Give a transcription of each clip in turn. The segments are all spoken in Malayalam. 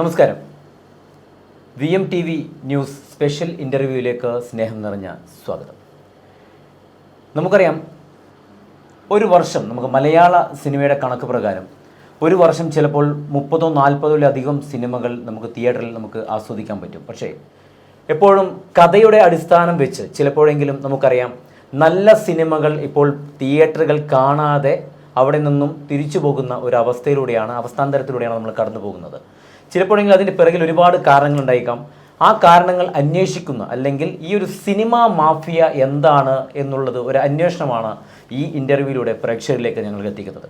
നമസ്കാരം. VMTV ന്യൂസ് സ്പെഷ്യൽ ഇൻ്റർവ്യൂവിലേക്ക് സ്നേഹം നിറഞ്ഞ സ്വാഗതം. നമുക്കറിയാം, ഒരു വർഷം നമുക്ക് മലയാള സിനിമയുടെ കണക്ക് പ്രകാരം ഒരു വർഷം ചിലപ്പോൾ 30-40 സിനിമകൾ നമുക്ക് തിയേറ്ററിൽ നമുക്ക് ആസ്വദിക്കാൻ പറ്റും. പക്ഷേ എപ്പോഴും കഥയുടെ അടിസ്ഥാനം വെച്ച് ചിലപ്പോഴെങ്കിലും നമുക്കറിയാം നല്ല സിനിമകൾ ഇപ്പോൾ തിയേറ്ററുകൾ കാണാതെ അവിടെ നിന്നും തിരിച്ചു പോകുന്ന ഒരു അവസ്ഥാന്തരത്തിലൂടെയാണ് നമ്മൾ കടന്നു പോകുന്നത്. ചിലപ്പോഴെങ്കിലും അതിൻ്റെ പിറകിൽ ഒരുപാട് കാരണങ്ങളുണ്ടായിരിക്കാം. ആ കാരണങ്ങൾ അന്വേഷിക്കുന്ന, അല്ലെങ്കിൽ ഈ ഒരു സിനിമാ മാഫിയ എന്താണ് എന്നുള്ളത് ഒരു അന്വേഷണമാണ് ഈ ഇൻ്റർവ്യൂവിലൂടെ പ്രേക്ഷകരിലേക്ക് ഞങ്ങൾ എത്തിക്കുന്നത്.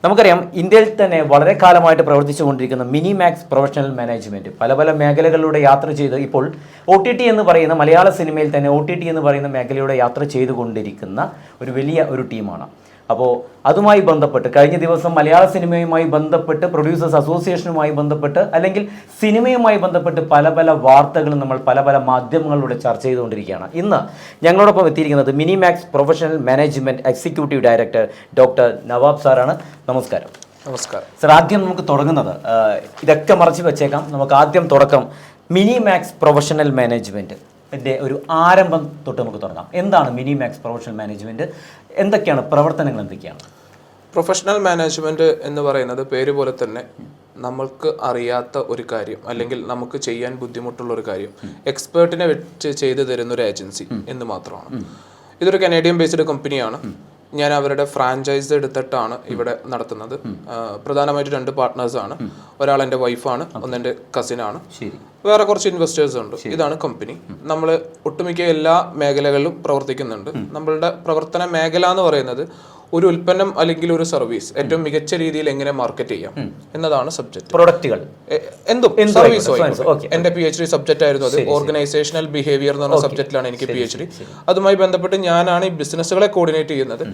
നമുക്കറിയാം, ഇന്ത്യയിൽ തന്നെ വളരെ കാലമായിട്ട് പ്രവർത്തിച്ചു കൊണ്ടിരിക്കുന്ന മിനിമാക്സ് പ്രൊഫഷണൽ മാനേജ്മെൻറ്റ് പല മേഖലകളിലൂടെ യാത്ര ചെയ്ത് ഇപ്പോൾ OTT എന്ന് പറയുന്ന മലയാള സിനിമയിൽ തന്നെ OTT എന്ന് പറയുന്ന മേഖലയുടെ യാത്ര ചെയ്തുകൊണ്ടിരിക്കുന്ന ഒരു വലിയ ടീമാണ്. അപ്പോൾ അതുമായി ബന്ധപ്പെട്ട് കഴിഞ്ഞ ദിവസം മലയാള സിനിമയുമായി ബന്ധപ്പെട്ട് പ്രൊഡ്യൂസേഴ്സ് അസോസിയേഷനുമായി ബന്ധപ്പെട്ട് അല്ലെങ്കിൽ സിനിമയുമായി ബന്ധപ്പെട്ട് പല വാർത്തകളും നമ്മൾ പല മാധ്യമങ്ങളിലൂടെ ചർച്ച ചെയ്തുകൊണ്ടിരിക്കുകയാണ്. ഇന്ന് ഞങ്ങളോടൊപ്പം എത്തിയിരിക്കുന്നത് minimax professional management executive director doctor Nawab സാറാണ്. നമസ്കാരം. നമസ്കാരം സാർ. ആദ്യം നമുക്ക് തുടങ്ങുന്നത്, ഇതൊക്കെ മറച്ചു വെച്ചേക്കാം, നമുക്ക് ആദ്യം തുടക്കം മിനിമാക്സ് പ്രൊഫഷണൽ മാനേജ്മെൻറ്റ് ഒരു ആരംഭം തൊട്ട് നമുക്ക് തുടങ്ങാം. എന്താണ് മിനിമാക്സ് പ്രൊഫഷണൽ മാനേജ്മെൻറ്റ്? എന്തൊക്കെയാണ് പ്രവർത്തനങ്ങൾ? എന്തൊക്കെയാണ് പ്രൊഫഷണൽ മാനേജ്മെൻറ്റ് എന്ന് പറയുന്നത്? പേര് പോലെ തന്നെ നമ്മൾക്ക് അറിയാത്ത ഒരു കാര്യം അല്ലെങ്കിൽ നമുക്ക് ചെയ്യാൻ ബുദ്ധിമുട്ടുള്ള ഒരു കാര്യം എക്സ്പേർട്ടിനെ വെച്ച് ചെയ്തു തരുന്ന ഒരു ഏജൻസി എന്ന് മാത്രമാണ്. ഇതൊരു കനേഡിയൻ ബേസ്ഡ് കമ്പനിയാണ്. ഞാൻ അവരുടെ ഫ്രാഞ്ചൈസ് എടുത്തിട്ടാണ് ഇവിടെ നടത്തുന്നത്. പ്രധാനമായിട്ട് 2 പാർട്ട്നേഴ്സാണ്. ഒരാൾ എൻ്റെ വൈഫാണ്, ഒന്ന് എൻ്റെ കസിനാണ്, വേറെ കുറച്ച് ഇൻവെസ്റ്റേഴ്സ് ഉണ്ട്. ഇതാണ് കമ്പനി. നമ്മൾ ഒട്ടുമിക്ക എല്ലാ മേഖലകളിലും പ്രവർത്തിക്കുന്നുണ്ട്. നമ്മളുടെ പ്രവർത്തന മേഖല എന്ന് പറയുന്നത് ഒരു ഉൽപ്പന്നം അല്ലെങ്കിൽ ഒരു സർവീസ് ഏറ്റവും മികച്ച രീതിയിൽ എങ്ങനെ മാർക്കറ്റ് ചെയ്യാം എന്നതാണ് സബ്ജക്ട്. പ്രൊഡക്റ്റുകൾ എന്തും സർവീസ്. എന്റെ PhD സബ്ജക്റ്റ് ആയിരുന്നു അത്. ഓർഗനൈസേഷണൽ ബിഹേവിയർ എന്ന് പറഞ്ഞ സബ്ജക്റ്റിലാണ് എനിക്ക് PhD. അതുമായി ബന്ധപ്പെട്ട് ഞാനാണ് ഈ ബിസിനസ്സുകളെ കോർഡിനേറ്റ് ചെയ്യുന്നത്.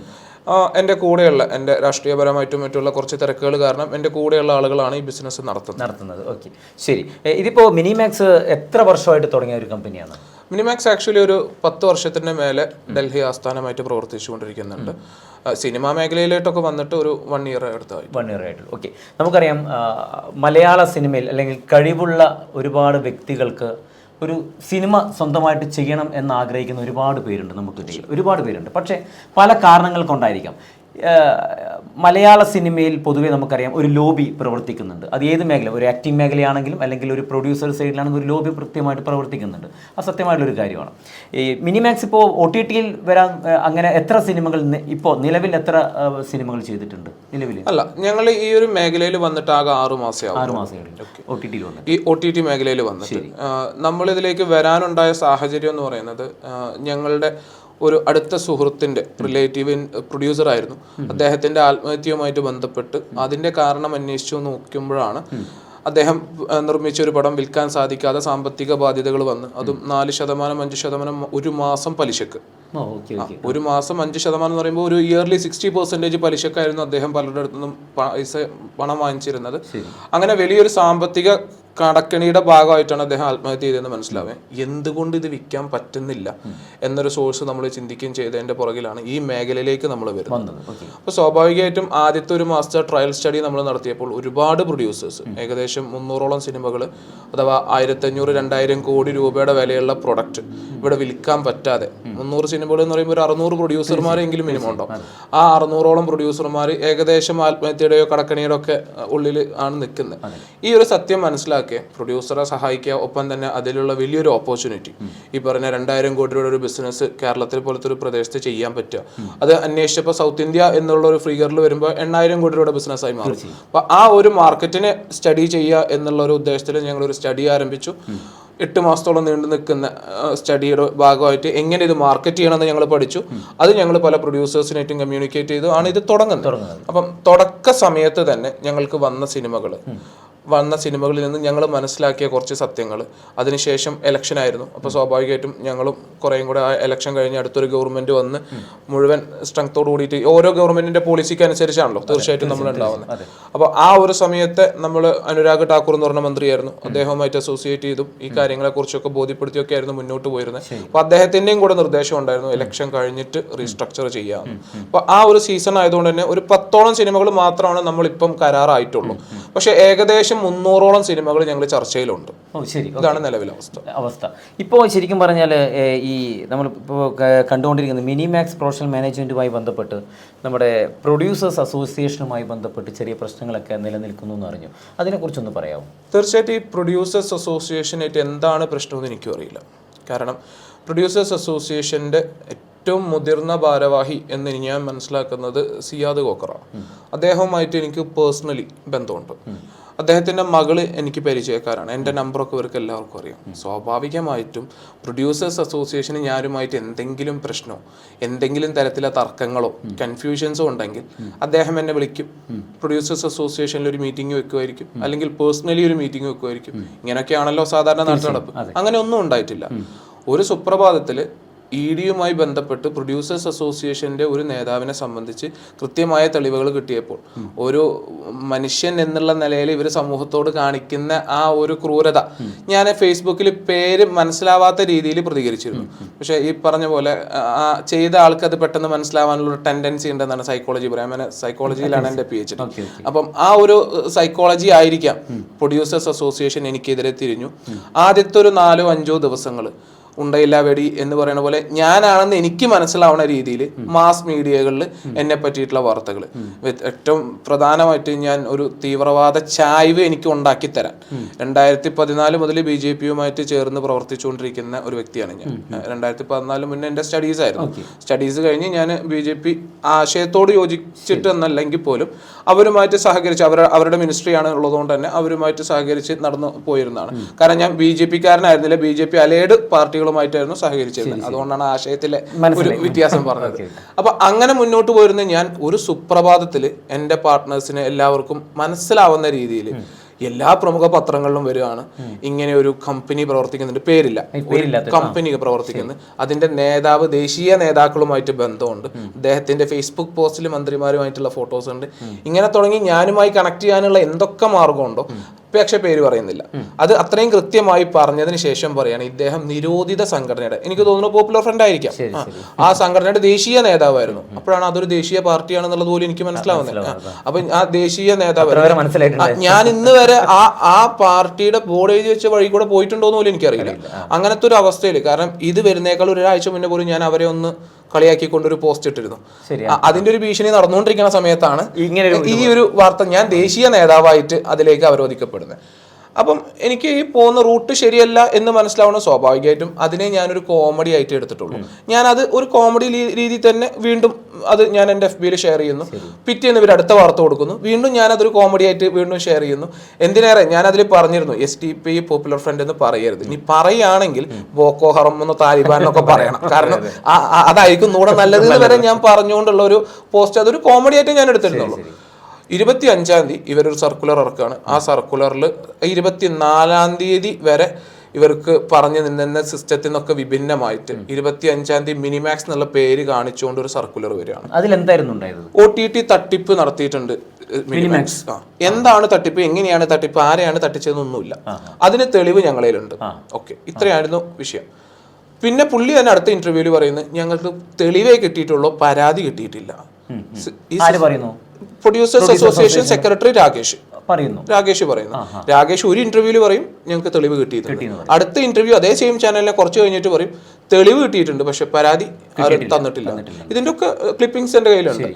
എൻ്റെ കൂടെയുള്ള, എൻ്റെ രാഷ്ട്രീയപരമായിട്ടും മറ്റുള്ള കുറച്ച് തിരക്കുകൾ കാരണം എൻ്റെ കൂടെയുള്ള ആളുകളാണ് ഈ ബിസിനസ് നടത്തുന്നത്. ഓക്കെ, ശരി. ഇതിപ്പോൾ മിനിമാക്സ് എത്ര വർഷമായിട്ട് തുടങ്ങിയ ഒരു കമ്പനിയാണ്? മിനിമാക്സ് ആക്ച്വലി ഒരു 10 വർഷത്തിന് മേലെ ഡൽഹി ആസ്ഥാനമായിട്ട് പ്രവർത്തിച്ചുകൊണ്ടിരിക്കുന്നുണ്ട്. സിനിമാ മേഖലയിലോട്ടൊക്കെ വന്നിട്ട് ഒരു 1 ഇയർ അടുത്തായി. 1 ഇയർ ആയിട്ടുള്ളൂ. ഓക്കെ. നമുക്കറിയാം, മലയാള സിനിമയിൽ അല്ലെങ്കിൽ കഴിവുള്ള ഒരുപാട് വ്യക്തികൾക്ക് ഒരു സിനിമ സ്വന്തമായിട്ട് ചെയ്യണം എന്ന് ആഗ്രഹിക്കുന്ന ഒരുപാട് പേരുണ്ട്. നമുക്കിടയിൽ ഒരുപാട് പേരുണ്ട്. പക്ഷേ പല കാരണങ്ങൾ കൊണ്ടായിരിക്കാം മലയാള സിനിമയിൽ പൊതുവേ നമുക്കറിയാം ഒരു ലോബി പ്രവർത്തിക്കുന്നുണ്ട്. അത് ഏത് മേഖല, ഒരു ആക്ടിംഗ് മേഖലയാണെങ്കിലും അല്ലെങ്കിൽ ഒരു പ്രൊഡ്യൂസർ സൈഡിലാണെങ്കിൽ ഒരു ലോബി കൃത്യമായിട്ട് പ്രവർത്തിക്കുന്നുണ്ട്. അത് സത്യമായിട്ടുള്ളൊരു കാര്യമാണ്. ഈ മിനിമാക്സ് ഇപ്പോൾ OTTയിൽ വരാൻ അങ്ങനെ എത്ര സിനിമകൾ ഇപ്പോൾ നിലവിൽ എത്ര സിനിമകൾ ചെയ്തിട്ടുണ്ട്? നിലവിൽ അല്ല, ഞങ്ങൾ ഈ ഒരു മേഖലയിൽ വന്നിട്ട് ആകെ 6 മാസമേ OTTയിൽ വന്നു. ഈ OTT മേഖലയിൽ വന്നിട്ട് നമ്മളിതിലേക്ക് വരാനുണ്ടായ സാഹചര്യം എന്ന് പറയുന്നത്, ഞങ്ങളുടെ ഒരു അടുത്ത സുഹൃത്തിൻ്റെ റിലേറ്റീവ് പ്രൊഡ്യൂസർ ആയിരുന്നു. അദ്ദേഹത്തിൻ്റെ ആത്മഹത്യയുമായിട്ട് ബന്ധപ്പെട്ട് അതിൻ്റെ കാരണം അന്വേഷിച്ചു നോക്കുമ്പോഴാണ് അദ്ദേഹം നിർമ്മിച്ച ഒരു പടം വിൽക്കാൻ സാധിക്കാതെ സാമ്പത്തിക ബാധ്യതകൾ വന്ന്, അതും 4%, 5% ഒരു മാസം പലിശക്ക്. ഒരു മാസം 5% എന്ന് പറയുമ്പോൾ ഒരു ഇയർലി 60% പലിശക്കായിരുന്നു അദ്ദേഹം പലരുടെ അടുത്തുനിന്നും പണം വാങ്ങിച്ചിരുന്നത്. അങ്ങനെ വലിയൊരു സാമ്പത്തിക കടക്കണിയുടെ ഭാഗമായിട്ടാണ് അദ്ദേഹം ആത്മഹത്യ ചെയ്തതെന്ന് മനസ്സിലാവേ. എന്തുകൊണ്ട് ഇത് വിൽക്കാൻ പറ്റുന്നില്ല എന്നൊരു സോഴ്സ് നമ്മൾ ചിന്തിക്കുകയും ചെയ്തതിൻ്റെ പുറകിലാണ് ഈ മേഖലയിലേക്ക് നമ്മൾ വരുന്നത്. അപ്പോൾ സ്വാഭാവികമായിട്ടും ആദ്യത്തെ ഒരു മാസത്തെ ട്രയൽ സ്റ്റഡി നമ്മൾ നടത്തിയപ്പോൾ ഒരുപാട് പ്രൊഡ്യൂസേഴ്സ്, ഏകദേശം 300ഓളം സിനിമകൾ, അഥവാ 1500-2000 കോടി രൂപയുടെ വിലയുള്ള പ്രൊഡക്റ്റ് ഇവിടെ വിൽക്കാൻ പറ്റാതെ, 300 സിനിമകൾ എന്ന് പറയുമ്പോൾ ഒരു 600 പ്രൊഡ്യൂസർമാരെങ്കിലും മിനിമം ഉണ്ടാവും. ആ 600ഓളം പ്രൊഡ്യൂസർമാർ ഏകദേശം ആത്മഹത്യയുടെയോ കടക്കണിയുടെ ഒക്കെ ഉള്ളിൽ ആണ് നിൽക്കുന്നത്. ഈ ഒരു സത്യം മനസ്സിലാക്കി പ്രൊഡ്യൂസറെ സഹായിക്കുക, ഒപ്പം തന്നെ അതിലുള്ള വലിയൊരു ഓപ്പർച്യൂണിറ്റി, ഈ പറഞ്ഞ 2000 കോടി രൂപയുടെ ഒരു ബിസിനസ് കേരളത്തിൽ പോലത്തെ ഒരു പ്രദേശത്ത് ചെയ്യാൻ പറ്റുക. അത് അന്വേഷിച്ചപ്പോൾ സൗത്ത് ഇന്ത്യ എന്നുള്ള ഒരു ഫിഗറിൽ വരുമ്പോൾ 8000 കോടി രൂപയുടെ ബിസിനസ്സായി മാറി. അപ്പോൾ ആ ഒരു മാർക്കറ്റിനെ സ്റ്റഡി ചെയ്യുക എന്നുള്ള ഒരു ഉദ്ദേശത്തിൽ ഞങ്ങളൊരു സ്റ്റഡി ആരംഭിച്ചു. 8 മാസത്തോളം നീണ്ടു നിൽക്കുന്ന സ്റ്റഡിയുടെ ഭാഗമായിട്ട് എങ്ങനെ ഇത് മാർക്കറ്റ് ചെയ്യണമെന്ന് ഞങ്ങൾ പഠിച്ചു. അത് ഞങ്ങൾ പല പ്രൊഡ്യൂസേഴ്സിനായിട്ടും കമ്മ്യൂണിക്കേറ്റ് ചെയ്തു ആണ് ഇത് തുടങ്ങുന്നത്. അപ്പം തുടക്ക സമയത്ത് തന്നെ ഞങ്ങൾക്ക് വന്ന സിനിമകളിൽ നിന്ന് ഞങ്ങൾ മനസ്സിലാക്കിയ കുറച്ച് സത്യങ്ങൾ. അതിനുശേഷം ഇലക്ഷൻ ആയിരുന്നു. അപ്പോൾ സ്വാഭാവികമായിട്ടും ഞങ്ങളും കുറേയും കൂടെ ആ ഇലക്ഷൻ കഴിഞ്ഞ് അടുത്തൊരു ഗവൺമെൻറ് വന്ന് മുഴുവൻ സ്ട്രെങ്ത്തോട് കൂടിയിട്ട്, ഓരോ ഗവൺമെൻറ്റിൻ്റെ പോളിസിക്ക് അനുസരിച്ചാണല്ലോ തീർച്ചയായിട്ടും നമ്മൾ ഉണ്ടാവുന്നത്. അപ്പോൾ ആ ഒരു സമയത്ത് നമ്മൾ അനുരാഗ് ഠാക്കൂർ എന്ന് പറഞ്ഞ മന്ത്രിയായിരുന്നു, അദ്ദേഹവുമായിട്ട് അസോസിയേറ്റ് ചെയ്തും ഈ കാര്യങ്ങളെക്കുറിച്ചൊക്കെ ബോധ്യപ്പെടുത്തിയൊക്കെ ആയിരുന്നു മുന്നോട്ട് പോയിരുന്നത്. അപ്പോൾ അദ്ദേഹത്തിൻ്റെയും കൂടെ നിർദ്ദേശം ഉണ്ടായിരുന്നു ഇലക്ഷൻ കഴിഞ്ഞിട്ട് റീസ്ട്രക്ചർ ചെയ്യാം. അപ്പോൾ ആ ഒരു സീസൺ ആയതുകൊണ്ട് തന്നെ ഒരു 10ഓളം സിനിമകൾ മാത്രമാണ് നമ്മളിപ്പം കരാറായിട്ടുള്ളൂ. പക്ഷേ ഏകദേശം 300ഓളം സിനിമകൾ ഞങ്ങൾ ചർച്ചയിലുണ്ട്. ശരി, ഇതാണ് നിലവിലെ അവസ്ഥ. ഇപ്പോൾ ശരിക്കും പറഞ്ഞാൽ ഈ നമ്മളിപ്പോൾ കണ്ടുകൊണ്ടിരിക്കുന്ന മിനിമാക്സ് പ്രൊഫഷണൽ മാനേജ്മെൻറ്റുമായി ബന്ധപ്പെട്ട് നമ്മുടെ പ്രൊഡ്യൂസേഴ്സ് അസോസിയേഷനുമായി ബന്ധപ്പെട്ട് ചെറിയ പ്രശ്നങ്ങളൊക്കെ നിലനിൽക്കുന്നു എന്ന് അറിഞ്ഞു. അതിനെക്കുറിച്ചൊന്ന് പറയാമോ? തീർച്ചയായിട്ടും ഈ പ്രൊഡ്യൂസേഴ്സ് അസോസിയേഷനായിട്ട് എന്താണ് പ്രശ്നമെന്ന് എനിക്കും അറിയില്ല. കാരണം പ്രൊഡ്യൂസേഴ്സ് അസോസിയേഷൻ്റെ ഏറ്റവും മുതിർന്ന ഭാരവാഹി എന്ന് ഞാൻ മനസ്സിലാക്കുന്നത് സിയാദ് കോക്കറാണ്. അദ്ദേഹവുമായിട്ട് എനിക്ക് പേഴ്സണലി ബന്ധമുണ്ട്. അദ്ദേഹത്തിൻ്റെ മകള് എനിക്ക് പരിചയക്കാരാണ്. എൻ്റെ നമ്പറൊക്കെ ഇവർക്ക് എല്ലാവർക്കും അറിയാം. സ്വാഭാവികമായിട്ടും പ്രൊഡ്യൂസേഴ്സ് അസോസിയേഷന് ഞാനുമായിട്ട് എന്തെങ്കിലും പ്രശ്നമോ എന്തെങ്കിലും തരത്തിലെ തർക്കങ്ങളോ കൺഫ്യൂഷൻസോ ഉണ്ടെങ്കിൽ അദ്ദേഹം എന്നെ വിളിക്കും. പ്രൊഡ്യൂസേഴ്സ് അസോസിയേഷനിൽ ഒരു മീറ്റിംഗ് വെക്കുമായിരിക്കും, അല്ലെങ്കിൽ പേഴ്സണലി ഒരു മീറ്റിംഗ് വെക്കുമായിരിക്കും. ഇങ്ങനെയൊക്കെയാണല്ലോ സാധാരണ നാട്ടു നടപ്പ്. അങ്ങനെ ഒന്നും ഉണ്ടായിട്ടില്ല. ഒരു സുപ്രഭാതത്തിൽ ED-യുമായി ബന്ധപ്പെട്ട് പ്രൊഡ്യൂസേഴ്സ് അസോസിയേഷൻ്റെ ഒരു നേതാവിനെ സംബന്ധിച്ച് കൃത്യമായ തെളിവുകൾ കിട്ടിയപ്പോൾ ഒരു മനുഷ്യൻ എന്നുള്ള നിലയിൽ ഇവർ സമൂഹത്തോട് കാണിക്കുന്ന ആ ഒരു ക്രൂരത ഞാൻ ഫേസ്ബുക്കിൽ പേര് മനസ്സിലാവാത്ത രീതിയിൽ പ്രതികരിച്ചിരുന്നു. പക്ഷേ ഈ പറഞ്ഞ പോലെ ചെയ്ത ആൾക്ക് അത് പെട്ടെന്ന് മനസ്സിലാവാനുള്ള ഒരു ടെൻഡൻസി ഉണ്ടെന്നാണ് സൈക്കോളജി പറയാം. അങ്ങനെ സൈക്കോളജിയിലാണ് എൻ്റെ PhD. അപ്പം ആ ഒരു സൈക്കോളജി ആയിരിക്കാം പ്രൊഡ്യൂസേഴ്സ് അസോസിയേഷൻ എനിക്കെതിരെ തിരിഞ്ഞു. ആദ്യത്തെ ഒരു 4-5 ദിവസങ്ങൾ ഉണ്ടയില്ല വെടി എന്ന് പറയുന്ന പോലെ ഞാനാണെന്ന് എനിക്ക് മനസ്സിലാവുന്ന രീതിയിൽ മാസ് മീഡിയകളിൽ എന്നെ പറ്റിയിട്ടുള്ള വാർത്തകൾ, ഏറ്റവും പ്രധാനമായിട്ട് ഞാൻ ഒരു തീവ്രവാദ ചായ്വ് എനിക്ക് ഉണ്ടാക്കി തരാൻ 2014 മുതൽ BJP-യുമായിട്ട് ചേർന്ന് പ്രവർത്തിച്ചുകൊണ്ടിരിക്കുന്ന ഒരു വ്യക്തിയാണ് ഞാൻ. 2014 മുന്നേ എൻ്റെ സ്റ്റഡീസ് ആയിരുന്നു. സ്റ്റഡീസ് കഴിഞ്ഞ് ഞാൻ BJP ആശയത്തോട് യോജിച്ചിട്ട് എന്നല്ലെങ്കിൽ പോലും അവരുമായിട്ട് സഹകരിച്ച് അവരുടെ മിനിസ്ട്രിയാണ് ഉള്ളതുകൊണ്ട് തന്നെ അവരുമായിട്ട് സഹകരിച്ച് നടന്നു പോയിരുന്നതാണ്. കാരണം ഞാൻ BJP-കാരനായിരുന്നില്ല, BJP അലൈഡ് പാർട്ടികളുമായിട്ടായിരുന്നു സഹകരിച്ചിരുന്നത്. അതുകൊണ്ടാണ് ആശയത്തിലെ ഒരു വ്യത്യാസം പറഞ്ഞത്. അപ്പൊ അങ്ങനെ മുന്നോട്ട് പോയിരുന്ന ഞാൻ ഒരു സുപ്രഭാതത്തിൽ എൻ്റെ പാർട്ട്നേഴ്സിന് എല്ലാവർക്കും മനസ്സിലാവുന്ന രീതിയിൽ എല്ലാ പ്രമുഖ പത്രങ്ങളിലും വരികയാണ്, ഇങ്ങനെ ഒരു കമ്പനി പ്രവർത്തിക്കുന്നുണ്ട്, പേരില്ല, കമ്പനി പ്രവർത്തിക്കുന്നത്, അതിന്റെ നേതാവ് ദേശീയ നേതാക്കളുമായിട്ട് ബന്ധമുണ്ട്, അദ്ദേഹത്തിന്റെ ഫേസ്ബുക്ക് പോസ്റ്റിൽ മന്ത്രിമാരുമായിട്ടുള്ള ഫോട്ടോസ് ഉണ്ട്. ഇങ്ങനെ തുടങ്ങി ഞാനുമായി കണക്ട് ചെയ്യാനുള്ള എന്തൊക്കെ മാർഗമുണ്ടോ, പക്ഷെ പേര് പറയുന്നില്ല. അത് അത്രയും കൃത്യമായി പറഞ്ഞതിന് ശേഷം പറയാണ് ഇദ്ദേഹം നിരോധിത സംഘടനയുടെ, എനിക്ക് തോന്നുന്നു പോപ്പുലർ ഫ്രണ്ട് ആയിരിക്കാം, ആ സംഘടനയുടെ ദേശീയ നേതാവായിരുന്നു. അപ്പോഴാണ് അതൊരു ദേശീയ പാർട്ടിയാണെന്നുള്ളത് പോലും എനിക്ക് മനസ്സിലാവുന്നില്ല. അപ്പൊ ആ ദേശീയ നേതാവ് ഞാൻ ഇന്ന് വരെ ആ പാർട്ടിയുടെ ബോർഡ് എഴുതി വെച്ച വഴി കൂടെ പോയിട്ടുണ്ടോ എന്ന് പോലും എനിക്കറിയില്ല. അങ്ങനത്തെ ഒരു അവസ്ഥയിൽ, കാരണം ഇത് വരുന്നേക്കാൾ ഒരാഴ്ച മുന്നേ പോലും ഞാൻ അവരെ ഒന്ന് കളിയാക്കിക്കൊണ്ടൊരു പോസ്റ്റ് ഇട്ടിരുന്നു. അതിന്റെ ഒരു ഭീഷണി നടന്നുകൊണ്ടിരിക്കുന്ന സമയത്താണ് ഈ ഒരു വാർത്ത ഞാൻ ദേശീയ നേതാവായിട്ട് അതിലേക്ക് അവരോധിക്കപ്പെടുന്നത്. അപ്പം എനിക്ക് ഈ പോകുന്ന റൂട്ട് ശരിയല്ല എന്ന് മനസ്സിലാവണം. സ്വാഭാവികമായിട്ടും അതിനെ ഞാനൊരു കോമഡി ആയിട്ട് എടുത്തിട്ടുള്ളൂ. ഞാനത് ഒരു കോമഡി രീതി തന്നെ വീണ്ടും അത് ഞാൻ എൻ്റെ FB-യിൽ ഷെയർ ചെയ്യുന്നു. പിറ്റേന്ന് ഇവർ അടുത്ത വാർത്ത കൊടുക്കുന്നു, വീണ്ടും ഞാനതൊരു കോമഡി ആയിട്ട് വീണ്ടും ഷെയർ ചെയ്യുന്നു. എന്തിനേറെ ഞാനതിൽ പറഞ്ഞിരുന്നു SDP പോപ്പുലർ ഫ്രണ്ട് എന്ന് പറയരുത്, ഇനി പറയുകയാണെങ്കിൽ ബോക്കോ ഹറം എന്നോ താലിബാൻ എന്നൊക്കെ പറയണം, കാരണം അതായിരിക്കും കൂടെ നല്ലത് വരെ ഞാൻ പറഞ്ഞുകൊണ്ടുള്ള ഒരു പോസ്റ്റ്, അതൊരു കോമഡി ആയിട്ട് ഞാൻ എടുത്തിരുന്നുള്ളൂ. 25-ാം തീയതി ഇവരൊരു സർക്കുലർ ഇറക്കുകയാണ്. ആ സർക്കുലറിൽ 24-ാം തീയതി വരെ ഇവർക്ക് പറഞ്ഞു നിന്ന സിസ്റ്റത്തിൽ നിന്നൊക്കെ വിഭിന്നമായിട്ട് 25-ാം തീയതി മിനിമാക്സ് എന്നുള്ള പേര് കാണിച്ചുകൊണ്ട് ഒരു സർക്കുലർ വരികയാണ്. അതിലെന്തായിരുന്നു ഉണ്ടായത്? OTT തട്ടിപ്പ് നടത്തിയിട്ടുണ്ട് മിനിമാക്സ്. എന്താണ് തട്ടിപ്പ്, എങ്ങനെയാണ് തട്ടിപ്പ്, ആരെയാണ് തട്ടിച്ചതെന്നൊന്നുമില്ല. അതിന് തെളിവ് ഞങ്ങളിലുണ്ട്. ഓക്കെ, ഇത്രയായിരുന്നു വിഷയം. പിന്നെ പുള്ളി തന്നെ അടുത്ത ഇന്റർവ്യൂവിൽ പറയുന്നത് ഞങ്ങൾക്ക് തെളിവേ കിട്ടിയിട്ടുള്ളൂ, പരാതി കിട്ടിയിട്ടില്ല. പ്രൊഡ്യൂസേഴ്സ് അസോസിയേഷൻ സെക്രട്ടറി രാകേഷ് പറയുന്നു. രാകേഷ് ഒരു ഇന്റർവ്യൂവിൽ പറയും ഞങ്ങൾക്ക് തെളിവ് കിട്ടിയിട്ടുണ്ട്. അടുത്ത ഇന്റർവ്യൂ അതേ സെയിം ചാനലിനെ കുറച്ച് കഴിഞ്ഞിട്ട് പറയും തെളിവ് കിട്ടിയിട്ടുണ്ട് പക്ഷെ പരാതി തന്നിട്ടില്ല. ഇതിന്റെ ഒക്കെ ക്ലിപ്പിംഗ്സ് എൻ്റെ കയ്യിലുണ്ട്.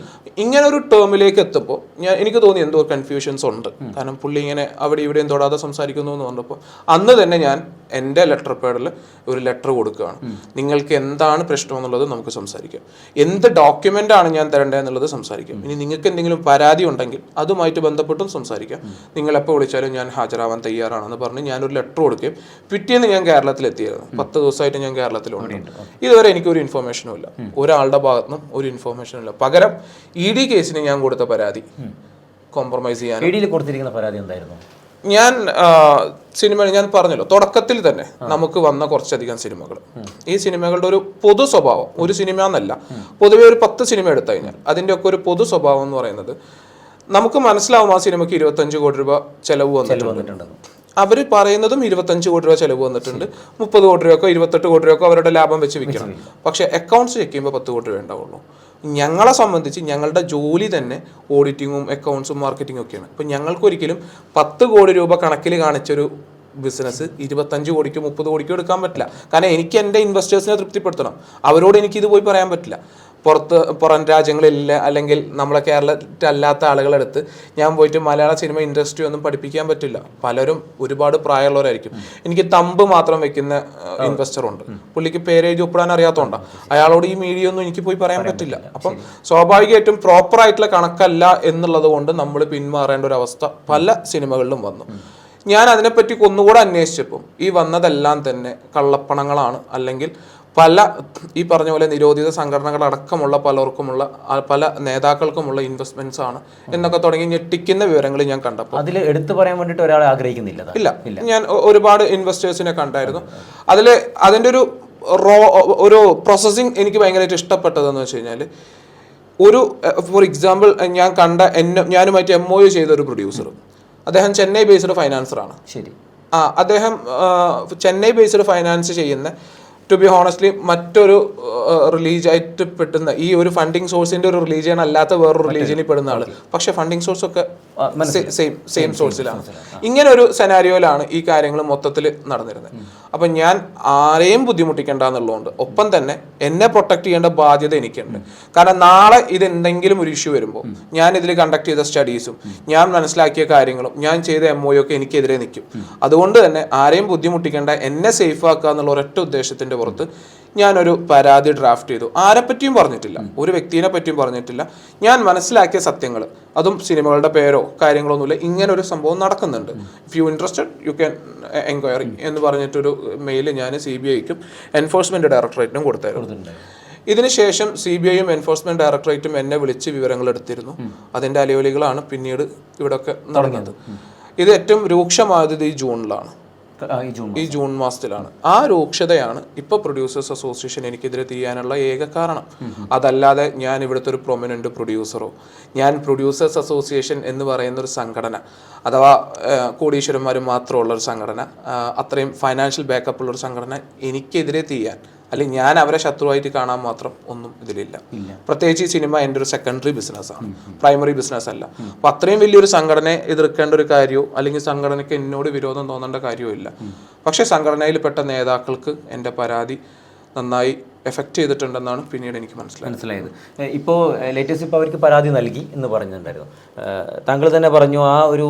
ഇങ്ങനെ ഒരു ടേമിലേക്ക് എത്തുമ്പോൾ എനിക്ക് തോന്നി എന്തോ കൺഫ്യൂഷൻസ് ഉണ്ട്. കാരണം പുള്ളി ഇങ്ങനെ അവിടെ ഇവിടെയും തൊടാതെ സംസാരിക്കുന്നു എന്ന് പറഞ്ഞപ്പോൾ അന്ന് തന്നെ ഞാൻ എൻ്റെ ലെറ്റർ പാഡിൽ ഒരു ലെറ്റർ കൊടുക്കുകയാണ്. നിങ്ങൾക്ക് എന്താണ് പ്രശ്നം എന്നുള്ളത് നമുക്ക് സംസാരിക്കാം, എന്ത് ഡോക്യുമെന്റ് ആണ് ഞാൻ തരേണ്ടത് എന്നുള്ളത് സംസാരിക്കാം. ഇനി നിങ്ങൾക്ക് എന്തെങ്കിലും പരാതി ഉണ്ടെങ്കിൽ അതുമായിട്ട് ബന്ധപ്പെട്ടും സംസാരിക്കാം. നിങ്ങൾ എപ്പോൾ വിളിച്ചാലും ഞാൻ ഹാജരാവാൻ തയ്യാറാണെന്ന് പറഞ്ഞ് ഞാനൊരു ലെറ്റർ കൊടുക്കുകയും പിറ്റേന്ന് ഞാൻ കേരളത്തിലെത്തിയായിരുന്നു. 10 ദിവസമായിട്ട് ഞാൻ കേരളത്തിലുണ്ട്. ഇതുവരെ എനിക്കൊരു ഇൻഫർമേഷനും ഇല്ല, ഒരാളുടെ ഭാഗത്തുനിന്നും ഒരു ഇൻഫർമേഷനും ഇല്ല. പകരം ED കേസിന് ഞാൻ കൊടുത്ത പരാതി കോംപ്രമൈസ് ചെയ്യാൻ കൊടുത്തിരിക്കുന്ന പരാതി എന്തായിരുന്നു? ഞാൻ സിനിമ ഞാൻ പറഞ്ഞല്ലോ തുടക്കത്തിൽ തന്നെ നമുക്ക് വന്ന കുറച്ചധികം സിനിമകൾ, ഈ സിനിമകളുടെ ഒരു പൊതു സ്വഭാവം, ഒരു സിനിമ എന്നല്ല പൊതുവെ ഒരു 10 സിനിമ എടുത്തു കഴിഞ്ഞാൽ അതിൻ്റെ ഒക്കെ ഒരു പൊതു സ്വഭാവം എന്ന് പറയുന്നത് നമുക്ക് മനസ്സിലാവും ആ സിനിമയ്ക്ക് 25 കോടി രൂപ ചെലവ് വന്നിട്ടുണ്ട്. അവർ പറയുന്നതും 25 കോടി രൂപ ചെലവ് വന്നിട്ടുണ്ട്, 30 കോടി രൂപക്കോ 28 കോടി രൂപക്കോ അവരുടെ ലാഭം വെച്ച് വിൽക്കണം. പക്ഷെ അക്കൗണ്ട്സ് ചെക്ക് ചെയ്യുമ്പോൾ 10 കോടി രൂപ ഉണ്ടാവുള്ളൂ. ഞങ്ങളെ സംബന്ധിച്ച് ഞങ്ങളുടെ ജോലി തന്നെ ഓഡിറ്റിങ്ങും അക്കൗണ്ട്സും മാർക്കറ്റിങ്ങും ഒക്കെയാണ്. അപ്പം ഞങ്ങൾക്കൊരിക്കലും 10 കോടി രൂപ കണക്കിൽ കാണിച്ചൊരു ബിസിനസ് 25 കോടിക്കോ 30 കോടിക്കോ എടുക്കാൻ പറ്റില്ല. കാരണം എനിക്ക് എൻ്റെ ഇൻവെസ്റ്റേഴ്സിനെ തൃപ്തിപ്പെടുത്തണം. അവരോട് എനിക്കിത് പോയി പറയാൻ പറ്റില്ല. പുറം രാജ്യങ്ങളിലില്ല അല്ലെങ്കിൽ നമ്മളെ കേരളത്തിലല്ലാത്ത ആളുകളെടുത്ത് ഞാൻ പോയിട്ട് മലയാള സിനിമ ഇൻഡസ്ട്രി ഒന്നും പഠിപ്പിക്കാൻ പറ്റില്ല. പലരും ഒരുപാട് പ്രായമുള്ളവരായിരിക്കും. എനിക്ക് തമ്പ് മാത്രം വെക്കുന്ന ഇൻവെസ്റ്റർ ഉണ്ട്. പുള്ളിക്ക് പേരെഴുതി ഒപ്പിടാൻ അറിയാത്തതുകൊണ്ടാണ്. അയാളോട് ഈ മീഡിയ ഒന്നും എനിക്ക് പോയി പറയാൻ പറ്റില്ല. അപ്പം സ്വാഭാവികമായിട്ടും പ്രോപ്പറായിട്ടുള്ള കണക്കല്ല എന്നുള്ളത് കൊണ്ട് നമ്മൾ പിന്മാറേണ്ട ഒരു അവസ്ഥ പല സിനിമകളിലും വന്നു. ഞാൻ അതിനെപ്പറ്റി ഒന്നുകൂടെ അന്വേഷിച്ചപ്പം ഈ വന്നതെല്ലാം തന്നെ കള്ളപ്പണങ്ങളാണ്, അല്ലെങ്കിൽ പല ഈ പറഞ്ഞ പോലെ നിരോധിത സംഘടനകളടക്കമുള്ള പലർക്കുമുള്ള പല നേതാക്കൾക്കുമുള്ള ഇൻവെസ്റ്റ്മെന്റ്സ് ആണ് എന്നൊക്കെ തുടങ്ങി ഞെട്ടിക്കുന്ന വിവരങ്ങൾ ഞാൻ കണ്ടപ്പോൾ അതിൽ എടുത്തു പറയാൻ വേണ്ടിയിട്ട് ഒരാൾ ആഗ്രഹിക്കുന്നില്ല. ഇല്ല, ഞാൻ ഒരുപാട് ഇൻവെസ്റ്റേഴ്സിനെ കണ്ടായിരുന്നു. അതിൻ്റെ ഒരു പ്രോസസ്സിങ് എനിക്ക് ഭയങ്കരമായിട്ട് ഇഷ്ടപ്പെട്ടതെന്ന് വെച്ച് കഴിഞ്ഞാൽ, ഫോർ എക്സാമ്പിൾ ഞാനുമായിട്ട് MOU ചെയ്ത ഒരു പ്രൊഡ്യൂസർ, അദ്ദേഹം ചെന്നൈ ബേസ്ഡ് ഫൈനാൻസറാണ്. ശരി. അദ്ദേഹം ചെന്നൈ ബേസ്ഡ് ഫൈനാൻസ് ചെയ്യുന്ന, ടു ബി ഹോണസ്റ്റ്ലി, മറ്റൊരു റിലീജിയായിട്ട് പെട്ടുന്ന, ഈ ഒരു ഫണ്ടിങ് സോഴ്സിന്റെ ഒരു റിലീജിയൻ അല്ലാത്ത വേറൊരു റിലീജിയനിൽ പെടുന്ന ആള്, പക്ഷെ ഫണ്ടിങ് സോഴ്സ് ഒക്കെ സെയിം സോഴ്സിലാണ്. ഇങ്ങനെ ഒരു സെനാരിയോയിലാണ് ഈ കാര്യങ്ങൾ മൊത്തത്തിൽ നടന്നിരുന്നത്. അപ്പം ഞാൻ ആരെയും ബുദ്ധിമുട്ടിക്കേണ്ട എന്നുള്ളതുകൊണ്ട്, ഒപ്പം തന്നെ എന്നെ പ്രൊട്ടക്ട് ചെയ്യേണ്ട ബാധ്യത എനിക്കുണ്ട്. കാരണം നാളെ ഇത് എന്തെങ്കിലും ഒരു ഇഷ്യൂ വരുമ്പോൾ ഞാൻ ഇതിൽ കണ്ടക്ട് ചെയ്ത സ്റ്റഡീസും ഞാൻ മനസ്സിലാക്കിയ കാര്യങ്ങളും ഞാൻ ചെയ്ത MOU ഒക്കെ എനിക്കെതിരെ നിൽക്കും. അതുകൊണ്ട് തന്നെ ആരെയും ബുദ്ധിമുട്ടിക്കേണ്ട, എന്നെ സേഫ് ആക്കുക എന്നുള്ള ഒരൊറ്റ ഉദ്ദേശത്തിന്റെ പുറത്ത് ഞാനൊരു പരാതി ഡ്രാഫ്റ്റ് ചെയ്തു. ആരെപ്പറ്റിയും പറഞ്ഞിട്ടില്ല, ഒരു വ്യക്തിനെ പറ്റിയും പറഞ്ഞിട്ടില്ല. ഞാൻ മനസ്സിലാക്കിയ സത്യങ്ങൾ, അതും സിനിമകളുടെ പേരോ കാര്യങ്ങളൊന്നുമില്ല, ഇങ്ങനെ ഒരു സംഭവം നടക്കുന്നുണ്ട്. If you interested you can enquiry എന്ന് പറഞ്ഞിട്ടൊരു മെയിൽ ഞാൻ CBIക്കും എൻഫോഴ്സ്മെന്റ് ഡയറക്ടറേറ്റിനും കൊടുത്തായിരുന്നു. ഇതിനുശേഷം CBIയും എൻഫോഴ്സ്മെന്റ് ഡയറക്ടറേറ്റും എന്നെ വിളിച്ച് വിവരങ്ങൾ എടുത്തിരുന്നു. അതിന്റെ അലയൊലികളാണ് പിന്നീട് ഇവിടെയൊക്കെ നടന്നത്. ഇത് ഏറ്റവും രൂക്ഷമായത് ഈ ജൂൺ മാസത്തിലാണ്. ആ രൂക്ഷതയാണ് ഇപ്പോൾ പ്രൊഡ്യൂസേഴ്സ് അസോസിയേഷൻ എനിക്കെതിരെ തിരിയാനുള്ള ഏക കാരണം. അതല്ലാതെ ഞാൻ ഇവിടുത്തെ ഒരു പ്രൊമിനന്റ് പ്രൊഡ്യൂസറോ, ഞാൻ പ്രൊഡ്യൂസേഴ്സ് അസോസിയേഷൻ എന്ന് പറയുന്ന ഒരു സംഘടന, അഥവാ കോടീശ്വരന്മാർ മാത്രമുള്ള ഒരു സംഘടന, അത്രയും ഫൈനാൻഷ്യൽ ബാക്കപ്പ് ഉള്ള ഒരു സംഘടന എനിക്കെതിരെ തിരിയാൻ, അല്ലെങ്കിൽ ഞാൻ അവരെ ശത്രുവായിട്ട് കാണാൻ മാത്രം ഒന്നും ഇതിലില്ല. പ്രത്യേകിച്ച് ഈ സിനിമ എൻ്റെ ഒരു സെക്കൻഡറി ബിസിനസ്സാണ്, പ്രൈമറി ബിസിനസ് അല്ല. അപ്പം അത്രയും വലിയൊരു സംഘടനയെ എതിർക്കേണ്ട ഒരു കാര്യമോ അല്ലെങ്കിൽ സംഘടനയ്ക്ക് എന്നോട് വിരോധം തോന്നേണ്ട കാര്യമോ ഇല്ല. പക്ഷേ സംഘടനയിൽപ്പെട്ട നേതാക്കൾക്ക് എൻ്റെ പരാതി നന്നായി എഫക്റ്റ് ചെയ്തിട്ടുണ്ടെന്നാണ് പിന്നീട് എനിക്ക് മനസ്സിലായത്. ഇപ്പോൾ ലേറ്റസ്റ്റ് ഇപ്പോൾ അവർക്ക് പരാതി നൽകി എന്ന് പറഞ്ഞിട്ടുണ്ടായിരുന്നു. താങ്കൾ തന്നെ പറഞ്ഞു, ആ ഒരു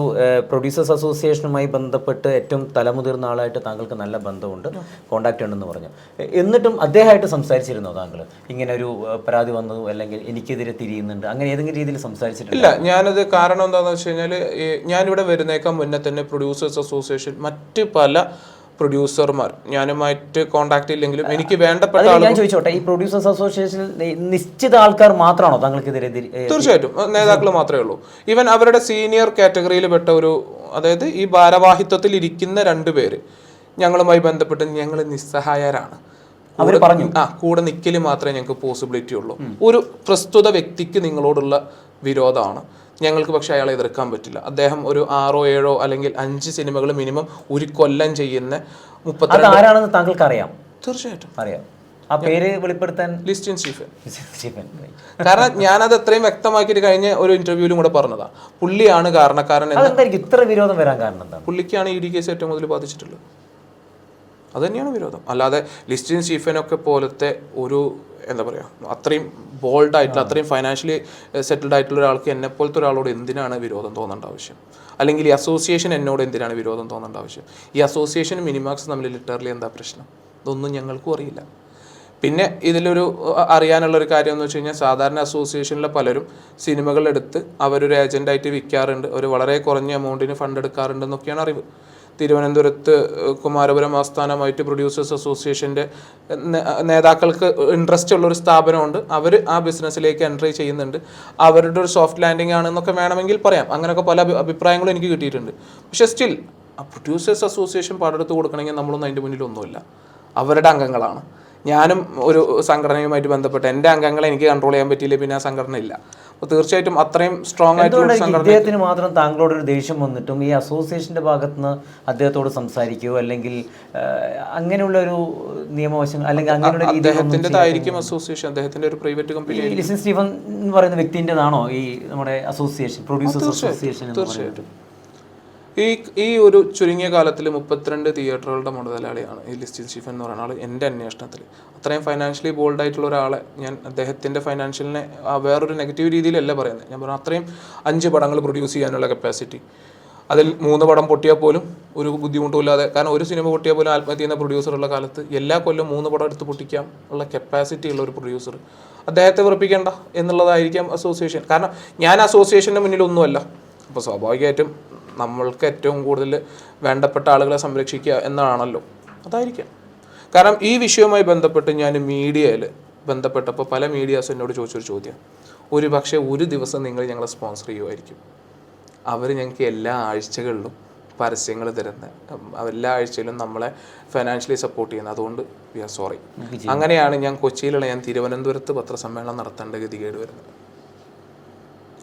പ്രൊഡ്യൂസേഴ്സ് അസോസിയേഷനുമായി ബന്ധപ്പെട്ട് ഏറ്റവും തലമുതിർന്ന ആളായിട്ട് താങ്കൾക്ക് നല്ല ബന്ധമുണ്ട്, കോണ്ടാക്റ്റ് ഉണ്ടെന്ന് പറഞ്ഞു. എന്നിട്ടും അദ്ദേഹമായിട്ട് സംസാരിച്ചിരുന്നോ താങ്കൾ? ഇങ്ങനെ ഒരു പരാതി വന്നു അല്ലെങ്കിൽ എനിക്കെതിരെ തിരിയുന്നുണ്ട്, അങ്ങനെ ഏതെങ്കിലും രീതിയിൽ സംസാരിച്ചിട്ടില്ല? ഇല്ല, ഞാനത് കാരണം എന്താണെന്ന് വെച്ച് കഴിഞ്ഞാൽ, ഞാനിവിടെ വരുന്നേക്കാൾ മുന്നേ തന്നെ പ്രൊഡ്യൂസേഴ്സ് അസോസിയേഷൻ മറ്റ് പല പ്രൊഡ്യൂസർമാർ ഞാനുമായിട്ട് കോണ്ടാക്ട് ഇല്ലെങ്കിലും എനിക്ക് വേണ്ടപ്പെട്ട ഞാൻ ചോദിച്ചോട്ടെ, ഈ പ്രൊഡ്യൂസേഴ്സ് അസോസിയേഷനിൽ നിശ്ചിത ആൾക്കാർ മാത്രമാണോ താങ്കൾക്കെതിരെ? തീർച്ചയായിട്ടും നേതാക്കൾ മാത്രമേ ഉള്ളൂ. ഈവൻ അവരുടെ സീനിയർ കാറ്റഗറിയിൽ പെട്ട ഒരു, അതായത് ഈ ഭാരവാഹിത്വത്തിൽ ഇരിക്കുന്ന 2 പേര് ഞങ്ങളുമായി ബന്ധപ്പെട്ട് ഞങ്ങൾ നിസ്സഹായരാണ്. അവർ പറഞ്ഞു കൂടെ നിൽക്കൽ മാത്രമേ ഞങ്ങൾക്ക് പോസിബിലിറ്റി ഉള്ളൂ. ഒരു പ്രസ്തുത വ്യക്തിക്ക് നിങ്ങളോടുള്ള വിരോധമാണ് ഞങ്ങൾക്ക്, പക്ഷെ അയാളെ എതിർക്കാൻ പറ്റില്ല. അദ്ദേഹം ഒരു 6 or 7 അല്ലെങ്കിൽ 5 സിനിമകൾ മിനിമം ഒരു കൊല്ലം ചെയ്യുന്ന 32. ആരാണെന്ന് താങ്കൾക്ക് അറിയാം? തീർച്ചയായിട്ടും അറിയാം. ആ പേര് വെളിപ്പെടുത്താൻ ലിസ്റ്റിൻ സ്റ്റീഫൻ. കാരണം ഞാനത് അത്രയും വ്യക്തമാക്കിയിട്ട് കഴിഞ്ഞ ഒരു ഇന്റർവ്യൂവിലും കൂടെ പറഞ്ഞതാണ്, പുള്ളിയാണ് കാരണക്കാരൻ. ഇത്ര വിരോധം വരാൻ കാരണം എന്താണ്? പുള്ളിക്കാണ് ED കേസ് ഏറ്റവും കൂടുതൽ ബാധിച്ചിട്ടുള്ളത്. അത് തന്നെയാണ് വിരോധം. അല്ലാതെ ലിസ്റ്റിൻ സ്റ്റീഫനൊക്കെ പോലത്തെ ഒരു, എന്താ പറയുക, അത്രയും ബോൾഡായിട്ടുള്ള, അത്രയും ഫൈനാൻഷ്യലി സെറ്റിൽഡ് ആയിട്ടുള്ള ഒരാൾക്ക് എന്നെപ്പോലത്തെ ഒരാളോട് എന്തിനാണ് വിരോധം തോന്നേണ്ട ആവശ്യം? അല്ലെങ്കിൽ ഈ അസോസിയേഷൻ എന്നോട് എന്തിനാണ് വിരോധം തോന്നേണ്ട ആവശ്യം? ഈ അസോസിയേഷനും മിനിമാക്സ് തമ്മിൽ ലിറ്ററലി എന്താ പ്രശ്നം? ഇതൊന്നും ഞങ്ങൾക്കും അറിയില്ല. പിന്നെ ഇതിലൊരു അറിയാനുള്ളൊരു കാര്യം എന്ന് വെച്ച് കഴിഞ്ഞാൽ, സാധാരണ അസോസിയേഷനിലെ പലരും സിനിമകളെടുത്ത് അവരൊരു ഏജൻ്റായിട്ട് വിൽക്കാറുണ്ട്, ഒരു വളരെ കുറഞ്ഞ എമൗണ്ടിന് ഫണ്ട് എടുക്കാറുണ്ടെന്നൊക്കെയാണ് അറിവ്. തിരുവനന്തപുരത്ത് കുമാരപുരം ആസ്ഥാനമായിട്ട് പ്രൊഡ്യൂസേഴ്സ് അസോസിയേഷൻ്റെ നേതാക്കൾക്ക് ഇൻട്രസ്റ്റ് ഉള്ളൊരു സ്ഥാപനമുണ്ട്. അവർ ആ ബിസിനസ്സിലേക്ക് എൻട്രി ചെയ്യുന്നുണ്ട്. അവരുടെ ഒരു സോഫ്റ്റ് ലാൻഡിങ് ആണെന്നൊക്കെ വേണമെങ്കിൽ പറയാം. അങ്ങനെയൊക്കെ പല അഭിപ്രായങ്ങളും എനിക്ക് കിട്ടിയിട്ടുണ്ട്. പക്ഷേ സ്റ്റിൽ ആ പ്രൊഡ്യൂസേഴ്സ് അസോസിയേഷൻ പാടെടുത്ത് കൊടുക്കണമെങ്കിൽ നമ്മളൊന്നും അതിൻ്റെ മുന്നിലൊന്നുമില്ല. അവരുടെ അംഗങ്ങളാണ്. ഞാനും ഒരു സംഘടനയുമായിട്ട് ബന്ധപ്പെട്ട് എൻ്റെ അംഗങ്ങളെ എനിക്ക് കൺട്രോൾ ചെയ്യാൻ പറ്റിയില്ല, പിന്നെ ആ സംഘടന ഇല്ല. അപ്പോൾ തീർച്ചയായിട്ടും അത്രയും സ്ട്രോങ് ആയിട്ടുള്ള സംഘടന. ഇദ്ദേഹത്തിന് മാത്രം താങ്കളോട് ഒരു ദേഷ്യം വന്നിട്ടും ഈ അസോസിയേഷന്റെ ഭാഗത്തുനിന്ന് അദ്ദേഹത്തോട് സംസാരിക്കുകയോ അല്ലെങ്കിൽ അങ്ങനെയുള്ള ഒരു നിയമവശം അല്ലെങ്കിൽ അങ്ങനെയുള്ള അദ്ദേഹത്തിൻ്റെതായിരിക്കും അസോസിയേഷൻ, അദ്ദേഹത്തിന്റെ ഒരു പ്രൈവറ്റ് കമ്പനി. ലിസൺ സ്റ്റീഫൻ എന്ന് പറയുന്ന വ്യക്തിൻ്റെതാണോ ഈ നമ്മുടെ അസോസിയേഷൻ, പ്രൊഡ്യൂസേഴ്സ് അസോസിയേഷൻ? തീർച്ചയായിട്ടും. ഈ ഒരു ചുരുങ്ങിയ കാലത്തിൽ 32 തിയേറ്ററുകളുടെ മുതലാളിയാണ് ഈ ലിസൺ സ്റ്റീഫൻ എന്ന് പറയുന്ന ആൾ. എൻ്റെ അന്വേഷണത്തിൽ അത്രയും ഫൈനാൻഷ്യലി ബോൾഡ് ആയിട്ടുള്ള ഒരാളെ ഞാൻ അദ്ദേഹത്തിൻ്റെ ഫൈനാൻഷ്യലിനെ വേറൊരു നെഗറ്റീവ് രീതിയിലല്ല പറയുന്നത്. ഞാൻ പറഞ്ഞു അത്രയും 5 പടങ്ങൾ പ്രൊഡ്യൂസ് ചെയ്യാനുള്ള കപ്പാസിറ്റി, അതിൽ 3 പടം പൊട്ടിയാൽ പോലും ഒരു ബുദ്ധിമുട്ടുമില്ലാതെ, കാരണം ഒരു സിനിമ പൊട്ടിയാൽ പോലും ആത്മഹത്യ ചെയ്യുന്ന പ്രൊഡ്യൂസറുള്ള കാലത്ത് എല്ലാ കൊല്ലം 3 പടം എടുത്ത് പൊട്ടിക്കാം ഉള്ള കപ്പാസിറ്റി ഉള്ള ഒരു പ്രൊഡ്യൂസർ, അദ്ദേഹത്തെ വെറുപ്പിക്കേണ്ട എന്നുള്ളതായിരിക്കാം അസോസിയേഷൻ. കാരണം ഞാൻ അസോസിയേഷൻ്റെ മുന്നിലൊന്നുമല്ല. അപ്പോൾ സ്വാഭാവികമായിട്ടും നമ്മൾക്ക് ഏറ്റവും കൂടുതൽ വേണ്ടപ്പെട്ട ആളുകളെ സംരക്ഷിക്കുക എന്നാണല്ലോ, അതായിരിക്കാം. കാരണം ഈ വിഷയവുമായി ബന്ധപ്പെട്ട് ഞാൻ മീഡിയയിൽ ബന്ധപ്പെട്ടപ്പോൾ പല മീഡിയാസ് എന്നോട് ചോദിച്ചൊരു ചോദ്യം, ഒരു പക്ഷേ ഒരു ദിവസം നിങ്ങൾ ഞങ്ങളെ സ്പോൺസർ ചെയ്യുമായിരിക്കും. അവർ ഞങ്ങൾക്ക് എല്ലാ ആഴ്ചകളിലും പരസ്യങ്ങൾ തരുന്നത്, എല്ലാ ആഴ്ചയിലും നമ്മളെ ഫൈനാൻഷ്യലി സപ്പോർട്ട് ചെയ്യുന്നത്. അതുകൊണ്ട് വി ആർ സോറി. അങ്ങനെയാണ് ഞാൻ കൊച്ചിയിലുള്ള ഞാൻ തിരുവനന്തപുരത്ത് പത്രസമ്മേളനം നടത്തേണ്ട ഗതികേട് വരുന്നത്.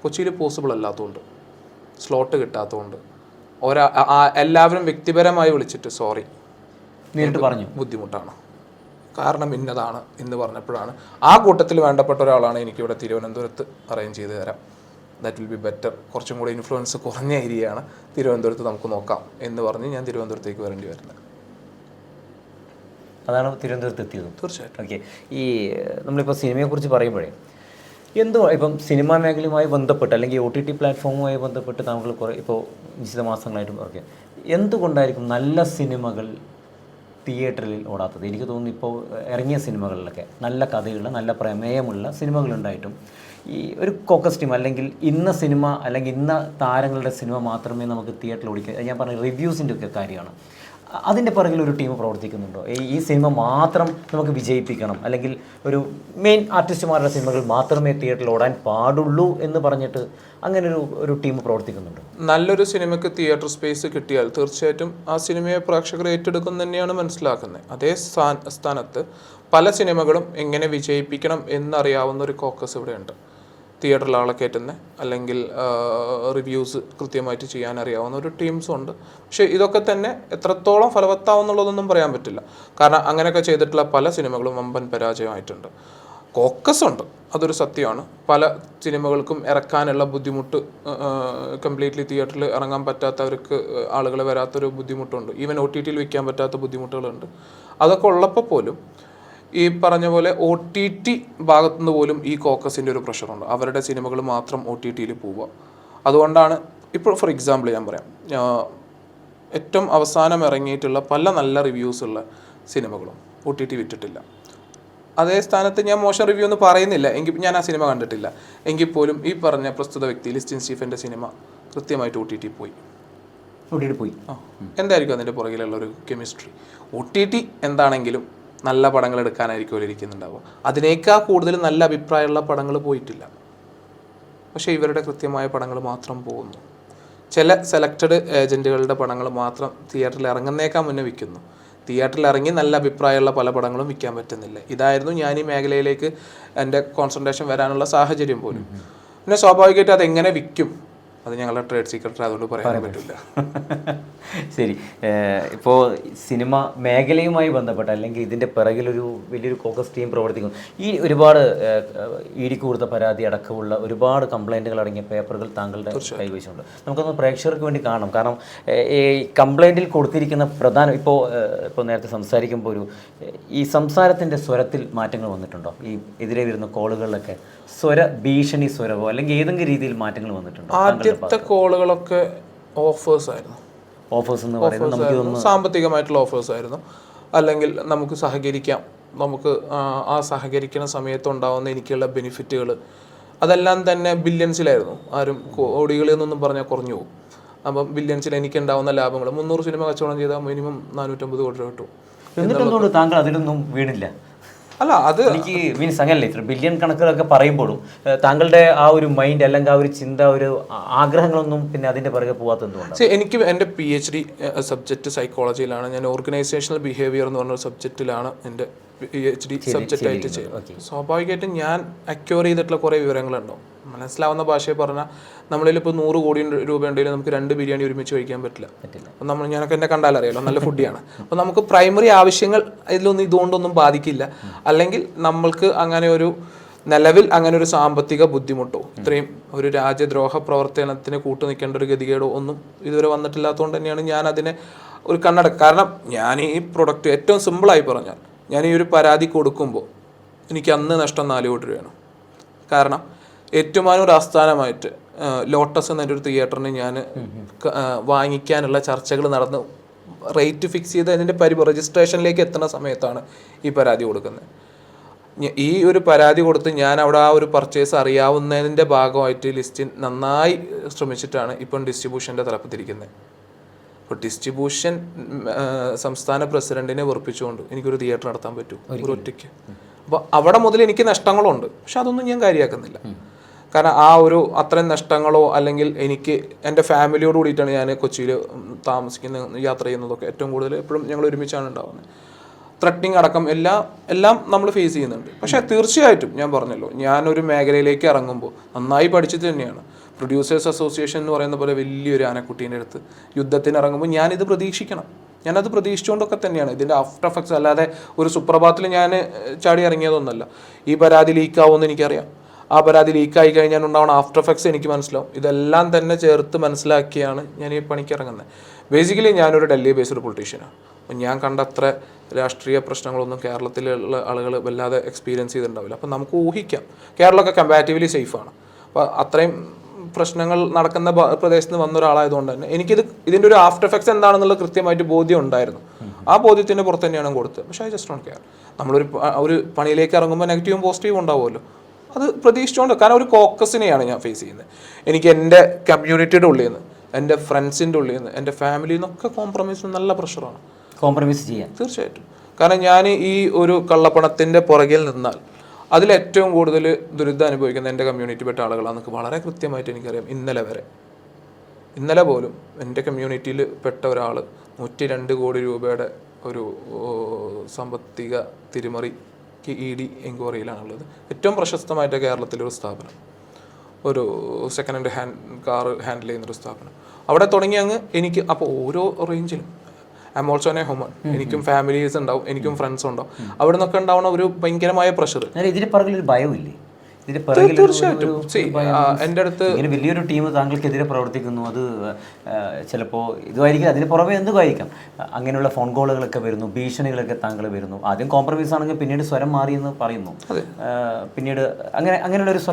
കൊച്ചിയിൽ പോസിബിൾ അല്ലാത്തതുകൊണ്ട്, സ്ലോട്ട് കിട്ടാത്തതുകൊണ്ട് എല്ലാവരും വ്യക്തിപരമായി വിളിച്ചിട്ട് സോറി നേരിട്ട് പറഞ്ഞു ബുദ്ധിമുട്ടാണ്, കാരണം ഇന്നതാണ് എന്ന് പറഞ്ഞപ്പോഴാണ് ആ കൂട്ടത്തിൽ വേണ്ടപ്പെട്ട ഒരാളാണ് എനിക്കിവിടെ തിരുവനന്തപുരത്ത് അറേഞ്ച് ചെയ്ത് തരാം, ദാറ്റ് വിൽ ബി ബെറ്റർ, കുറച്ചും കൂടി ഇൻഫ്ലുവൻസ് കുറഞ്ഞ ഏരിയയാണ് തിരുവനന്തപുരത്ത്, നമുക്ക് നോക്കാം എന്ന് പറഞ്ഞ് ഞാൻ തിരുവനന്തപുരത്തേക്ക് വരേണ്ടി വരുന്നത്. അതാണ് തിരുവനന്തപുരത്ത് എത്തിയത്. തീർച്ചയായിട്ടും. ഓക്കെ, ഈ നമ്മളിപ്പോൾ സിനിമയെക്കുറിച്ച് പറയുമ്പോഴേ എന്തോ ഇപ്പം സിനിമാ മേഖലയുമായി ബന്ധപ്പെട്ട് അല്ലെങ്കിൽ OTT പ്ലാറ്റ്ഫോമുമായി ബന്ധപ്പെട്ട് താങ്കൾ കുറേ ഇപ്പോൾ നിശ്ചിത മാസങ്ങളായിട്ടും ഓക്കെ, എന്തുകൊണ്ടായിരിക്കും നല്ല സിനിമകൾ തിയേറ്ററിൽ ഓടാത്തത്? എനിക്ക് തോന്നുന്നു ഇപ്പോൾ ഇറങ്ങിയ സിനിമകളിലൊക്കെ നല്ല കഥയുള്ള നല്ല പ്രമേയമുള്ള സിനിമകളുണ്ടായിട്ടും ഈ ഒരു കോക്കസ് ടീം അല്ലെങ്കിൽ ഇന്ന സിനിമ അല്ലെങ്കിൽ ഇന്ന താരങ്ങളുടെ സിനിമ മാത്രമേ നമുക്ക് തിയേറ്ററിൽ ഓടിക്കുക, ഞാൻ പറഞ്ഞ റിവ്യൂസിൻ്റെ ഒക്കെ കാര്യമാണ്, അതിൻ്റെ പുറകിൽ ഒരു ടീം പ്രവർത്തിക്കുന്നുണ്ടോ? ഈ സിനിമ മാത്രം നമുക്ക് വിജയിപ്പിക്കണം അല്ലെങ്കിൽ ഒരു മെയിൻ ആർട്ടിസ്റ്റുമാരുടെ സിനിമകൾ മാത്രമേ തിയേറ്ററിൽ ഓടാൻ പാടുള്ളൂ എന്ന് പറഞ്ഞിട്ട് അങ്ങനെ ഒരു ടീം പ്രവർത്തിക്കുന്നുണ്ട്? നല്ലൊരു സിനിമയ്ക്ക് തിയേറ്റർ സ്പേസ് കിട്ടിയാൽ തീർച്ചയായിട്ടും ആ സിനിമയെ പ്രേക്ഷകർ ഏറ്റെടുക്കും തന്നെയാണ് മനസ്സിലാക്കുന്നത്. അതേ സ്ഥാനത്ത് പല സിനിമകളും എങ്ങനെ വിജയിപ്പിക്കണം എന്നറിയാവുന്ന ഒരു കോക്കസ് ഇവിടെയുണ്ട്. തിയേറ്ററിൽ ആളെ കയറ്റുന്ന അല്ലെങ്കിൽ റിവ്യൂസ് കൃത്യമായിട്ട് ചെയ്യാൻ അറിയാവുന്ന ഒരു ടീംസും ഉണ്ട്. പക്ഷേ ഇതൊക്കെ തന്നെ എത്രത്തോളം ഫലവത്താവുന്നുള്ളതൊന്നും പറയാൻ പറ്റില്ല. കാരണം അങ്ങനെയൊക്കെ ചെയ്തിട്ടുള്ള പല സിനിമകളും വമ്പൻ പരാജയമായിട്ടുണ്ട്. കോക്കസ് ഉണ്ട്, അതൊരു സത്യമാണ്. പല സിനിമകൾക്കും ഇറക്കാനുള്ള ബുദ്ധിമുട്ട്, കംപ്ലീറ്റ്ലി തിയേറ്ററിൽ ഇറങ്ങാൻ പറ്റാത്തവർക്ക്, ആളുകളെ വരാത്തൊരു ബുദ്ധിമുട്ടുണ്ട്. ഈവൻ OTTയിൽ വയ്ക്കാൻ പറ്റാത്ത ബുദ്ധിമുട്ടുകളുണ്ട്. അതൊക്കെ ഉള്ളപ്പോൾ പോലും ഈ പറഞ്ഞ പോലെ OTT ഭാഗത്തുനിന്ന് പോലും ഈ കോക്കസിൻ്റെ ഒരു പ്രഷറുണ്ട്. അവരുടെ സിനിമകൾ മാത്രം OTTയിൽ പോവുക. അതുകൊണ്ടാണ് ഇപ്പോൾ ഫോർ എക്സാമ്പിൾ ഞാൻ പറയാം, ഏറ്റവും അവസാനം ഇറങ്ങിയിട്ടുള്ള പല നല്ല റിവ്യൂസുള്ള സിനിമകളും OTT വിറ്റിട്ടില്ല. അതേ സ്ഥാനത്ത് ഞാൻ മോശം റിവ്യൂ ഒന്നും പറയുന്നില്ല, എങ്കിൽ ഞാൻ ആ സിനിമ കണ്ടിട്ടില്ല എങ്കിൽ പോലും ഈ പറഞ്ഞ പ്രസ്തുത വ്യക്തി ലിസൺ സ്റ്റീഫൻ്റെ സിനിമ കൃത്യമായിട്ട് OTT പോയി. എന്തായിരിക്കും അതിൻ്റെ പുറകിലുള്ള ഒരു കെമിസ്ട്രി? OTT എന്താണെങ്കിലും നല്ല പടങ്ങൾ എടുക്കാനായിരിക്കും ഇരിക്കുന്നുണ്ടാവുക. അതിനേക്കാൾ കൂടുതൽ നല്ല അഭിപ്രായമുള്ള പടങ്ങൾ പോയിട്ടില്ല. പക്ഷേ ഇവരുടെ കൃത്യമായ പടങ്ങൾ മാത്രം പോകുന്നു. ചില സെലക്റ്റഡ് ഏജൻറ്റുകളുടെ പടങ്ങൾ മാത്രം തിയേറ്ററിൽ ഇറങ്ങുന്നേക്കാൾ മുന്നേ വിൽക്കുന്നു. തിയേറ്ററിൽ ഇറങ്ങി നല്ല അഭിപ്രായമുള്ള പല പടങ്ങളും വിൽക്കാൻ പറ്റുന്നില്ല. ഇതായിരുന്നു ഞാൻ ഈ മേഖലയിലേക്ക് എൻ്റെ കോൺസെൻട്രേഷൻ വരാനുള്ള സാഹചര്യം പോലും. പിന്നെ സ്വാഭാവികമായിട്ട് അതെങ്ങനെ വിൽക്കും, അത് ഞങ്ങളുടെ ട്രേഡ് സീക്രട്ട്, അതുകൊണ്ട് പറയാൻ പറ്റില്ല. ശരി, ഇപ്പോൾ സിനിമ മേഖലയുമായി ബന്ധപ്പെട്ട അല്ലെങ്കിൽ ഇതിൻ്റെ പിറകിലൊരു വലിയൊരു കോക്കസ് ടീം പ്രവർത്തിക്കുന്നു. ഈ ഒരുപാട് ED കൊടുത്ത പരാതി അടക്കമുള്ള ഒരുപാട് കംപ്ലൈൻറ്റുകൾ അടങ്ങിയ പേപ്പറുകൾ താങ്കളുടെ കൈവശമുണ്ട്. നമുക്കൊന്ന് പ്രേക്ഷകർക്ക് വേണ്ടി കാണാം. കാരണം ഈ കംപ്ലൈൻറ്റിൽ കൊടുത്തിരിക്കുന്ന പ്രധാന ഇപ്പോൾ നേരത്തെ സംസാരിക്കുമ്പോൾ ഈ സംസാരത്തിൻ്റെ സ്വരത്തിൽ മാറ്റങ്ങൾ വന്നിട്ടുണ്ടോ? ഈ എതിരെ വരുന്ന കോളുകളിലൊക്കെ സ്വര ഭീഷണി സ്വരമോ അല്ലെങ്കിൽ ഏതെങ്കിലും രീതിയിൽ മാറ്റങ്ങൾ വന്നിട്ടുണ്ടോ? ആദ്യത്തെ കോളുകളൊക്കെ ഓഫേഴ്സ് ആയിരുന്നു. ഓഫേഴ്സ് എന്ന് പറയുന്നത് നമുക്ക് സാമ്പത്തികമായിട്ടുള്ള ഓഫേഴ്സ് ആയിരുന്നു. അല്ലെങ്കിൽ നമുക്ക് സഹകരിക്കാം, നമുക്ക് ആ സഹകരിക്കുന്ന സമയത്ത് ഉണ്ടാവുന്ന എനിക്കുള്ള ബെനിഫിറ്റുകൾ, അതെല്ലാം തന്നെ ബില്യൺസിലായിരുന്നു. ആരും കോടികളിൽ നിന്നൊന്നും പറഞ്ഞാൽ കുറഞ്ഞു പോകും. അപ്പം ബില്യൺസിൽ എനിക്കുണ്ടാവുന്ന ലാഭങ്ങൾ 300 സിനിമ കച്ചവടം ചെയ്താൽ മിനിമം 450 കോടി രൂപ കിട്ടും. എന്നിട്ടെന്തുകൊണ്ട് താങ്കൾ അതിലൊന്നും വീണില്ല? അല്ല, അത് എനിക്ക് മീൻസ് അങ്ങനല്ലേ, ഇത്ര ബില്യൺ കണക്കുകളൊക്കെ പറയുമ്പോഴും താങ്കളുടെ ആ ഒരു മൈൻഡ് അല്ലെങ്കിൽ ആ ഒരു ചിന്ത, ഒരു ആഗ്രഹങ്ങളൊന്നും പിന്നെ അതിൻ്റെ പുറകെ പോകാത്ത എന്തുകൊണ്ടാണ്? എനിക്ക് എൻ്റെ PhD സബ്ജക്റ്റ് സൈക്കോളജിയിലാണ്. ഞാൻ ഓർഗനൈസേഷണൽ ബിഹേവിയർ എന്ന് പറഞ്ഞൊരു സബ്ജക്റ്റിലാണ് എൻ്റെ PhD സബ്ജക്റ്റ് ആയിട്ട് ചെയ്യും. സ്വാഭാവികമായിട്ടും ഞാൻ അക്വയർ ചെയ്തിട്ടുള്ള കുറേ വിവരങ്ങളുണ്ടാവും. മനസ്സിലാവുന്ന ഭാഷയെ പറഞ്ഞാൽ നമ്മളിലിപ്പോൾ 100 കോടി രൂപ ഉണ്ടെങ്കിൽ നമുക്ക് 2 ബിരിയാണി ഒരുമിച്ച് കഴിക്കാൻ പറ്റില്ല. അപ്പം ഞാനൊക്കെ എന്നെ കണ്ടാലറിയാലോ, നല്ല ഫുഡിയാണ്. അപ്പോൾ നമുക്ക് പ്രൈമറി ആവശ്യങ്ങൾ ഇതിലൊന്നും ഇതുകൊണ്ടൊന്നും ബാധിക്കില്ല. അല്ലെങ്കിൽ നമ്മൾക്ക് അങ്ങനെ ഒരു നിലവിൽ അങ്ങനെ ഒരു സാമ്പത്തിക ബുദ്ധിമുട്ടോ ഇത്രയും ഒരു രാജ്യദ്രോഹ പ്രവർത്തനത്തിന് കൂട്ടു നിൽക്കേണ്ട ഒരു ഗതികേടോ ഒന്നും ഇതുവരെ വന്നിട്ടില്ലാത്തതുകൊണ്ട് തന്നെയാണ് ഞാൻ അതിനെ ഒരു കണ്ണടക്കുക. കാരണം ഞാൻ ഈ പ്രൊഡക്റ്റ് ഏറ്റവും സിമ്പിളായി പറഞ്ഞാൽ, ഞാൻ ഈ ഒരു പരാതി കൊടുക്കുമ്പോൾ എനിക്ക് അന്ന് നഷ്ടം 4 കോടി രൂപയാണ്. കാരണം ഏറ്റുമാനൂർ ആസ്ഥാനമായിട്ട് ലോട്ടസ് എന്നൊരു തിയേറ്ററിന് ഞാൻ വാങ്ങിക്കാനുള്ള ചർച്ചകൾ നടന്ന് റേറ്റ് ഫിക്സ് ചെയ്ത് അതിൻ്റെ രജിസ്ട്രേഷനിലേക്ക് എത്തുന്ന സമയത്താണ് ഈ പരാതി കൊടുക്കുന്നത്. ഈ ഒരു പരാതി കൊടുത്ത് ഞാൻ അവിടെ ആ ഒരു പർച്ചേസ് അറിയാവുന്നതിൻ്റെ ഭാഗമായിട്ട് ലിസ്റ്റിൻ നന്നായി ശ്രമിച്ചിട്ടാണ് ഇപ്പം ഡിസ്ട്രിബ്യൂഷൻ്റെ തലപ്പത്തിരിക്കുന്നത്. ഇപ്പോൾ ഡിസ്ട്രിബ്യൂഷൻ സംസ്ഥാന പ്രസിഡന്റിനെ വെറുപ്പിച്ചുകൊണ്ട് എനിക്കൊരു തിയേറ്റർ നടത്താൻ പറ്റൂ ഒരു ഒറ്റയ്ക്ക്? അപ്പോൾ അവിടെ മുതൽ എനിക്ക് നഷ്ടങ്ങളുണ്ട്, പക്ഷെ അതൊന്നും ഞാൻ കാര്യമാക്കുന്നില്ല. കാരണം ആ ഒരു അത്രയും നഷ്ടങ്ങളോ അല്ലെങ്കിൽ എനിക്ക് എൻ്റെ ഫാമിലിയോട് കൂടിയിട്ടാണ് ഞാൻ കൊച്ചിയിൽ യാത്ര ചെയ്യുന്നതൊക്കെ. ഏറ്റവും കൂടുതൽ എപ്പോഴും ഞങ്ങൾ ഒരുമിച്ചാണ് ഉണ്ടാകുന്നത്. ത്രെറ്റനിങ് അടക്കം എല്ലാം നമ്മൾ ഫേസ് ചെയ്യുന്നുണ്ട്. പക്ഷേ തീർച്ചയായിട്ടും ഞാൻ പറഞ്ഞല്ലോ, ഞാനൊരു മേഖലയിലേക്ക് ഇറങ്ങുമ്പോൾ നന്നായി പഠിച്ചിട്ട് തന്നെയാണ്. പ്രൊഡ്യൂസേഴ്സ് അസോസിയേഷൻ എന്ന് പറയുന്ന പോലെ വലിയൊരു ആനക്കുട്ടീൻ്റെ അടുത്ത് യുദ്ധത്തിന് ഇറങ്ങുമ്പോൾ ഞാനിത് പ്രതീക്ഷിക്കണം. ഞാനത് പ്രതീക്ഷിച്ചുകൊണ്ടൊക്കെ തന്നെയാണ്. ഇതിൻ്റെ ആഫ്റ്റർ എഫക്ട്സ് അല്ലാതെ ഒരു സുപ്രഭാതത്തിൽ ഞാൻ ചാടി ഇറങ്ങിയതൊന്നുമല്ല. ഈ പരാതി ലീക്കാവുമെന്ന് എനിക്കറിയാം. ആ പരാതി ലീക്കായി കഴിഞ്ഞാൽ ഉണ്ടാവുന്ന ആഫ്റ്റർ എഫക്ട്സ് എനിക്ക് മനസ്സിലാവും. ഇതെല്ലാം തന്നെ ചേർത്ത് മനസ്സിലാക്കിയാണ് ഞാൻ ഈ പണിക്ക് ഇറങ്ങുന്നത്. ബേസിക്കലി ഞാനൊരു ഡൽഹി ബേസ്ഡ് പൊളിറ്റീഷ്യനാണ്. ഞാൻ കണ്ട അത്ര രാഷ്ട്രീയ പ്രശ്നങ്ങളൊന്നും കേരളത്തിലുള്ള ആളുകൾ വല്ലാതെ എക്സ്പീരിയൻസ് ചെയ്തിട്ടുണ്ടാവില്ല. അപ്പം നമുക്ക് ഊഹിക്കാം കേരളമൊക്കെ കമ്പാരിറ്റീവ്ലി സേഫാണ്. അപ്പോൾ അത്രയും പ്രശ്നങ്ങൾ നടക്കുന്ന പ്രദേശത്ത് നിന്ന് വന്ന ഒരാളായതുകൊണ്ട് തന്നെ ഇതിൻ്റെ ഒരു ആഫ്റ്റർ എഫക്ട്സ് എന്താണെന്നുള്ള കൃത്യമായിട്ട് ബോധ്യം ഉണ്ടായിരുന്നു. ആ ബോധ്യത്തിൻ്റെ പുറത്ത് തന്നെയാണ് കൊടുത്തത്. പക്ഷേ ഐ ജസ്റ്റ് ഡോണ്ട് കെയർ. നമ്മളൊരു പണിയിലേക്ക് ഇറങ്ങുമ്പോൾ നെഗറ്റീവും പോസിറ്റീവും ഉണ്ടാവുമല്ലോ, അത് പ്രതീക്ഷിച്ചുകൊണ്ട്. കാരണം ഒരു കോക്കസിനെയാണ് ഞാൻ ഫേസ് ചെയ്യുന്നത്. എനിക്ക് എൻ്റെ കമ്മ്യൂണിറ്റിയുടെ ഉള്ളിൽ നിന്ന്, എൻ്റെ ഫ്രണ്ട്സിൻ്റെ ഉള്ളിൽ നിന്ന്, എൻ്റെ ഫാമിലിയിൽ നിന്നൊക്കെ കോംപ്രമൈസിന് നല്ല പ്രഷറാണ്. കോംപ്രമൈസ് ചെയ്യാൻ തീർച്ചയായിട്ടും. കാരണം ഞാൻ ഈ ഒരു കള്ളപ്പണത്തിൻ്റെ പുറകിൽ നിന്നാൽ അതിലേറ്റവും കൂടുതൽ ദുരിതം അനുഭവിക്കുന്ന എൻ്റെ കമ്മ്യൂണിറ്റിയിൽപ്പെട്ട ആളുകളാണെന്നൊക്കെ വളരെ കൃത്യമായിട്ട് എനിക്കറിയാം. ഇന്നലെ പോലും എൻ്റെ കമ്മ്യൂണിറ്റിയിൽ പെട്ട ഒരാൾ 102 കോടി രൂപയുടെ ഒരു സാമ്പത്തിക തിരിമറിക്ക് ED എൻക്വയറിയിലാണുള്ളത്. ഏറ്റവും പ്രശസ്തമായിട്ട് കേരളത്തിലൊരു സ്ഥാപനം, ഒരു സെക്കൻഡ് ഹാൻഡ് കാർ ഹാൻഡിൽ ചെയ്യുന്നൊരു സ്ഥാപനം. അവിടെ തുടങ്ങി എനിക്ക് അപ്പോൾ ഓരോ റേഞ്ചിലും I am also a human. എനിക്കും ഫാമിലീസ് ഉണ്ടാവും, എനിക്കും ഫ്രണ്ട്സ് ഉണ്ടാവും. അവിടെ നിന്നൊക്കെ ഉണ്ടാവുന്ന ഒരു ഭയങ്കരമായ പ്രഷർ. ഇതിന് പിറകിലൊരു ഭയമില്ലേ? തീർച്ചയായിട്ടും എൻ്റെ അടുത്ത് ഇങ്ങനെ വലിയൊരു ടീം താങ്കൾക്കെതിരെ പ്രവർത്തിക്കുന്നു. അത് ചിലപ്പോൾ ഇതുമായിരിക്കും, അതിന് പുറമെ എന്തുമായിരിക്കാം. അങ്ങനെയുള്ള ഫോൺ കോളുകളൊക്കെ വരുന്നു, ഭീഷണികളൊക്കെ താങ്കൾ വരുന്നു. ആദ്യം കോംപ്രമൈസ് ആണെങ്കിൽ പിന്നീട് സ്വരം മാറിയെന്ന് പറയുന്നു. പിന്നീട് അങ്ങനെയുള്ള ഒരു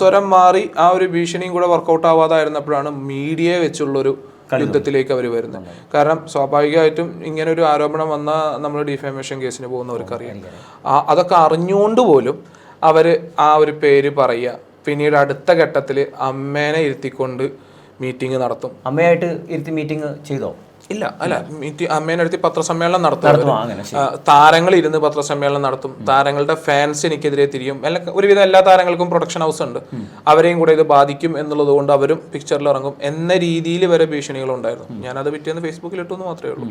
സ്വരം മാറി ആ ഒരു ഭീഷണിയും കൂടെ വർക്കൗട്ട് ആവാതായിരുന്നപ്പോഴാണ് മീഡിയയെ വെച്ചുള്ളൊരു യുദ്ധത്തിലേക്ക് അവർ വരുന്നത്. കാരണം സ്വാഭാവികമായിട്ടും ഇങ്ങനെ ഒരു ആരോപണം വന്നാൽ നമ്മൾ ഡിഫാമേഷൻ കേസിന് പോകുന്നവർക്കറിയാം. അതൊക്കെ അറിഞ്ഞുകൊണ്ട് പോലും അവർ ആ ഒരു പേര് പറയുക. പിന്നീട് അടുത്ത ഘട്ടത്തിൽ അമ്മേനെ ഇരുത്തിക്കൊണ്ട് മീറ്റിംഗ് നടത്തും. അമ്മയായിട്ട് ഇരുത്തി മീറ്റിംഗ് ചെയ്തോ? ഇല്ല, അമ്മേനെ അടുത്ത് പത്രസമ്മേളനം നടത്തും. താരങ്ങൾ ഇരുന്ന് പത്രസമ്മേളനം നടത്തും. താരങ്ങളുടെ ഫാൻസ് എനിക്കെതിരെ തിരിയും. ഒരുവിധം എല്ലാ താരങ്ങൾക്കും പ്രൊഡക്ഷൻ ഹൗസ് ഉണ്ട്. അവരെയും കൂടെ ഇത് ബാധിക്കും എന്നുള്ളത് കൊണ്ട് അവരും പിക്ചറിൽ ഇറങ്ങും എന്ന രീതിയിൽ വരെ ഭീഷണികളുണ്ടായിരുന്നു. ഞാനത് പിറ്റേന്ന് ഫേസ്ബുക്കിൽ ഇട്ടെന്ന് മാത്രമേ ഉള്ളൂ.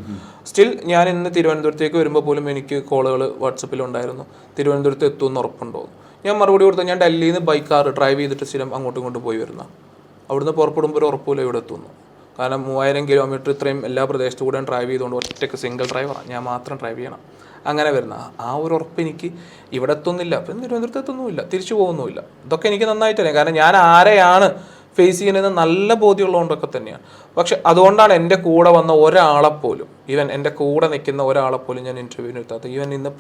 സ്റ്റിൽ ഞാൻ ഇന്ന് തിരുവനന്തപുരത്തേക്ക് വരുമ്പോൾ പോലും എനിക്ക് കോളുകൾ വാട്സപ്പിലുണ്ടായിരുന്നു, തിരുവനന്തപുരത്ത് എത്തുമെന്ന് ഉറപ്പുണ്ടോ. ഞാൻ മറുപടി കൊടുത്താൽ ഞാൻ ഡൽഹിയിൽ നിന്ന് ബൈക്ക് ഡ്രൈവ് ചെയ്തിട്ട് സ്ഥിരം അങ്ങോട്ടും ഇങ്ങോട്ടും പോയി വരുന്ന, അവിടുന്ന് പുറപ്പെടുമ്പോൾ ഒരു ഉറപ്പില്ല ഇവിടെ എത്തുന്നു. കാരണം 3000 കിലോമീറ്റർ ഇത്രയും എല്ലാ പ്രദേശത്തു കൂടെ ഡ്രൈവ് ചെയ്തുകൊണ്ട് ഒറ്റയ്ക്ക് സിംഗിൾ ഡ്രൈവറാണ്, ഞാൻ മാത്രം ഡ്രൈവ് ചെയ്യണം. അങ്ങനെ വരുന്ന ആ ഒരു ഉറപ്പ് എനിക്ക് ഇവിടെ എത്തുന്നില്ല. അപ്പം തിരുവനന്തപുരത്ത് എത്തുന്നുമില്ല, തിരിച്ചു പോകുന്നുമില്ല. ഇതൊക്കെ എനിക്ക് നന്നായിട്ടറിയാം. കാരണം ഞാൻ ആരെയാണ് ഫേസ് ചെയ്യുന്നത് നല്ല ബോധ്യമുള്ളതുകൊണ്ടൊക്കെ തന്നെയാണ്. പക്ഷെ അതുകൊണ്ടാണ് എൻ്റെ കൂടെ വന്ന ഒരാളെപ്പോലും, ഈവൻ എൻ്റെ കൂടെ നിൽക്കുന്ന ഒരാളെപ്പോലും ഞാൻ ഇൻ്റർവ്യൂവിന് എടുത്താത്ത. ഈവൻ ഇന്ന്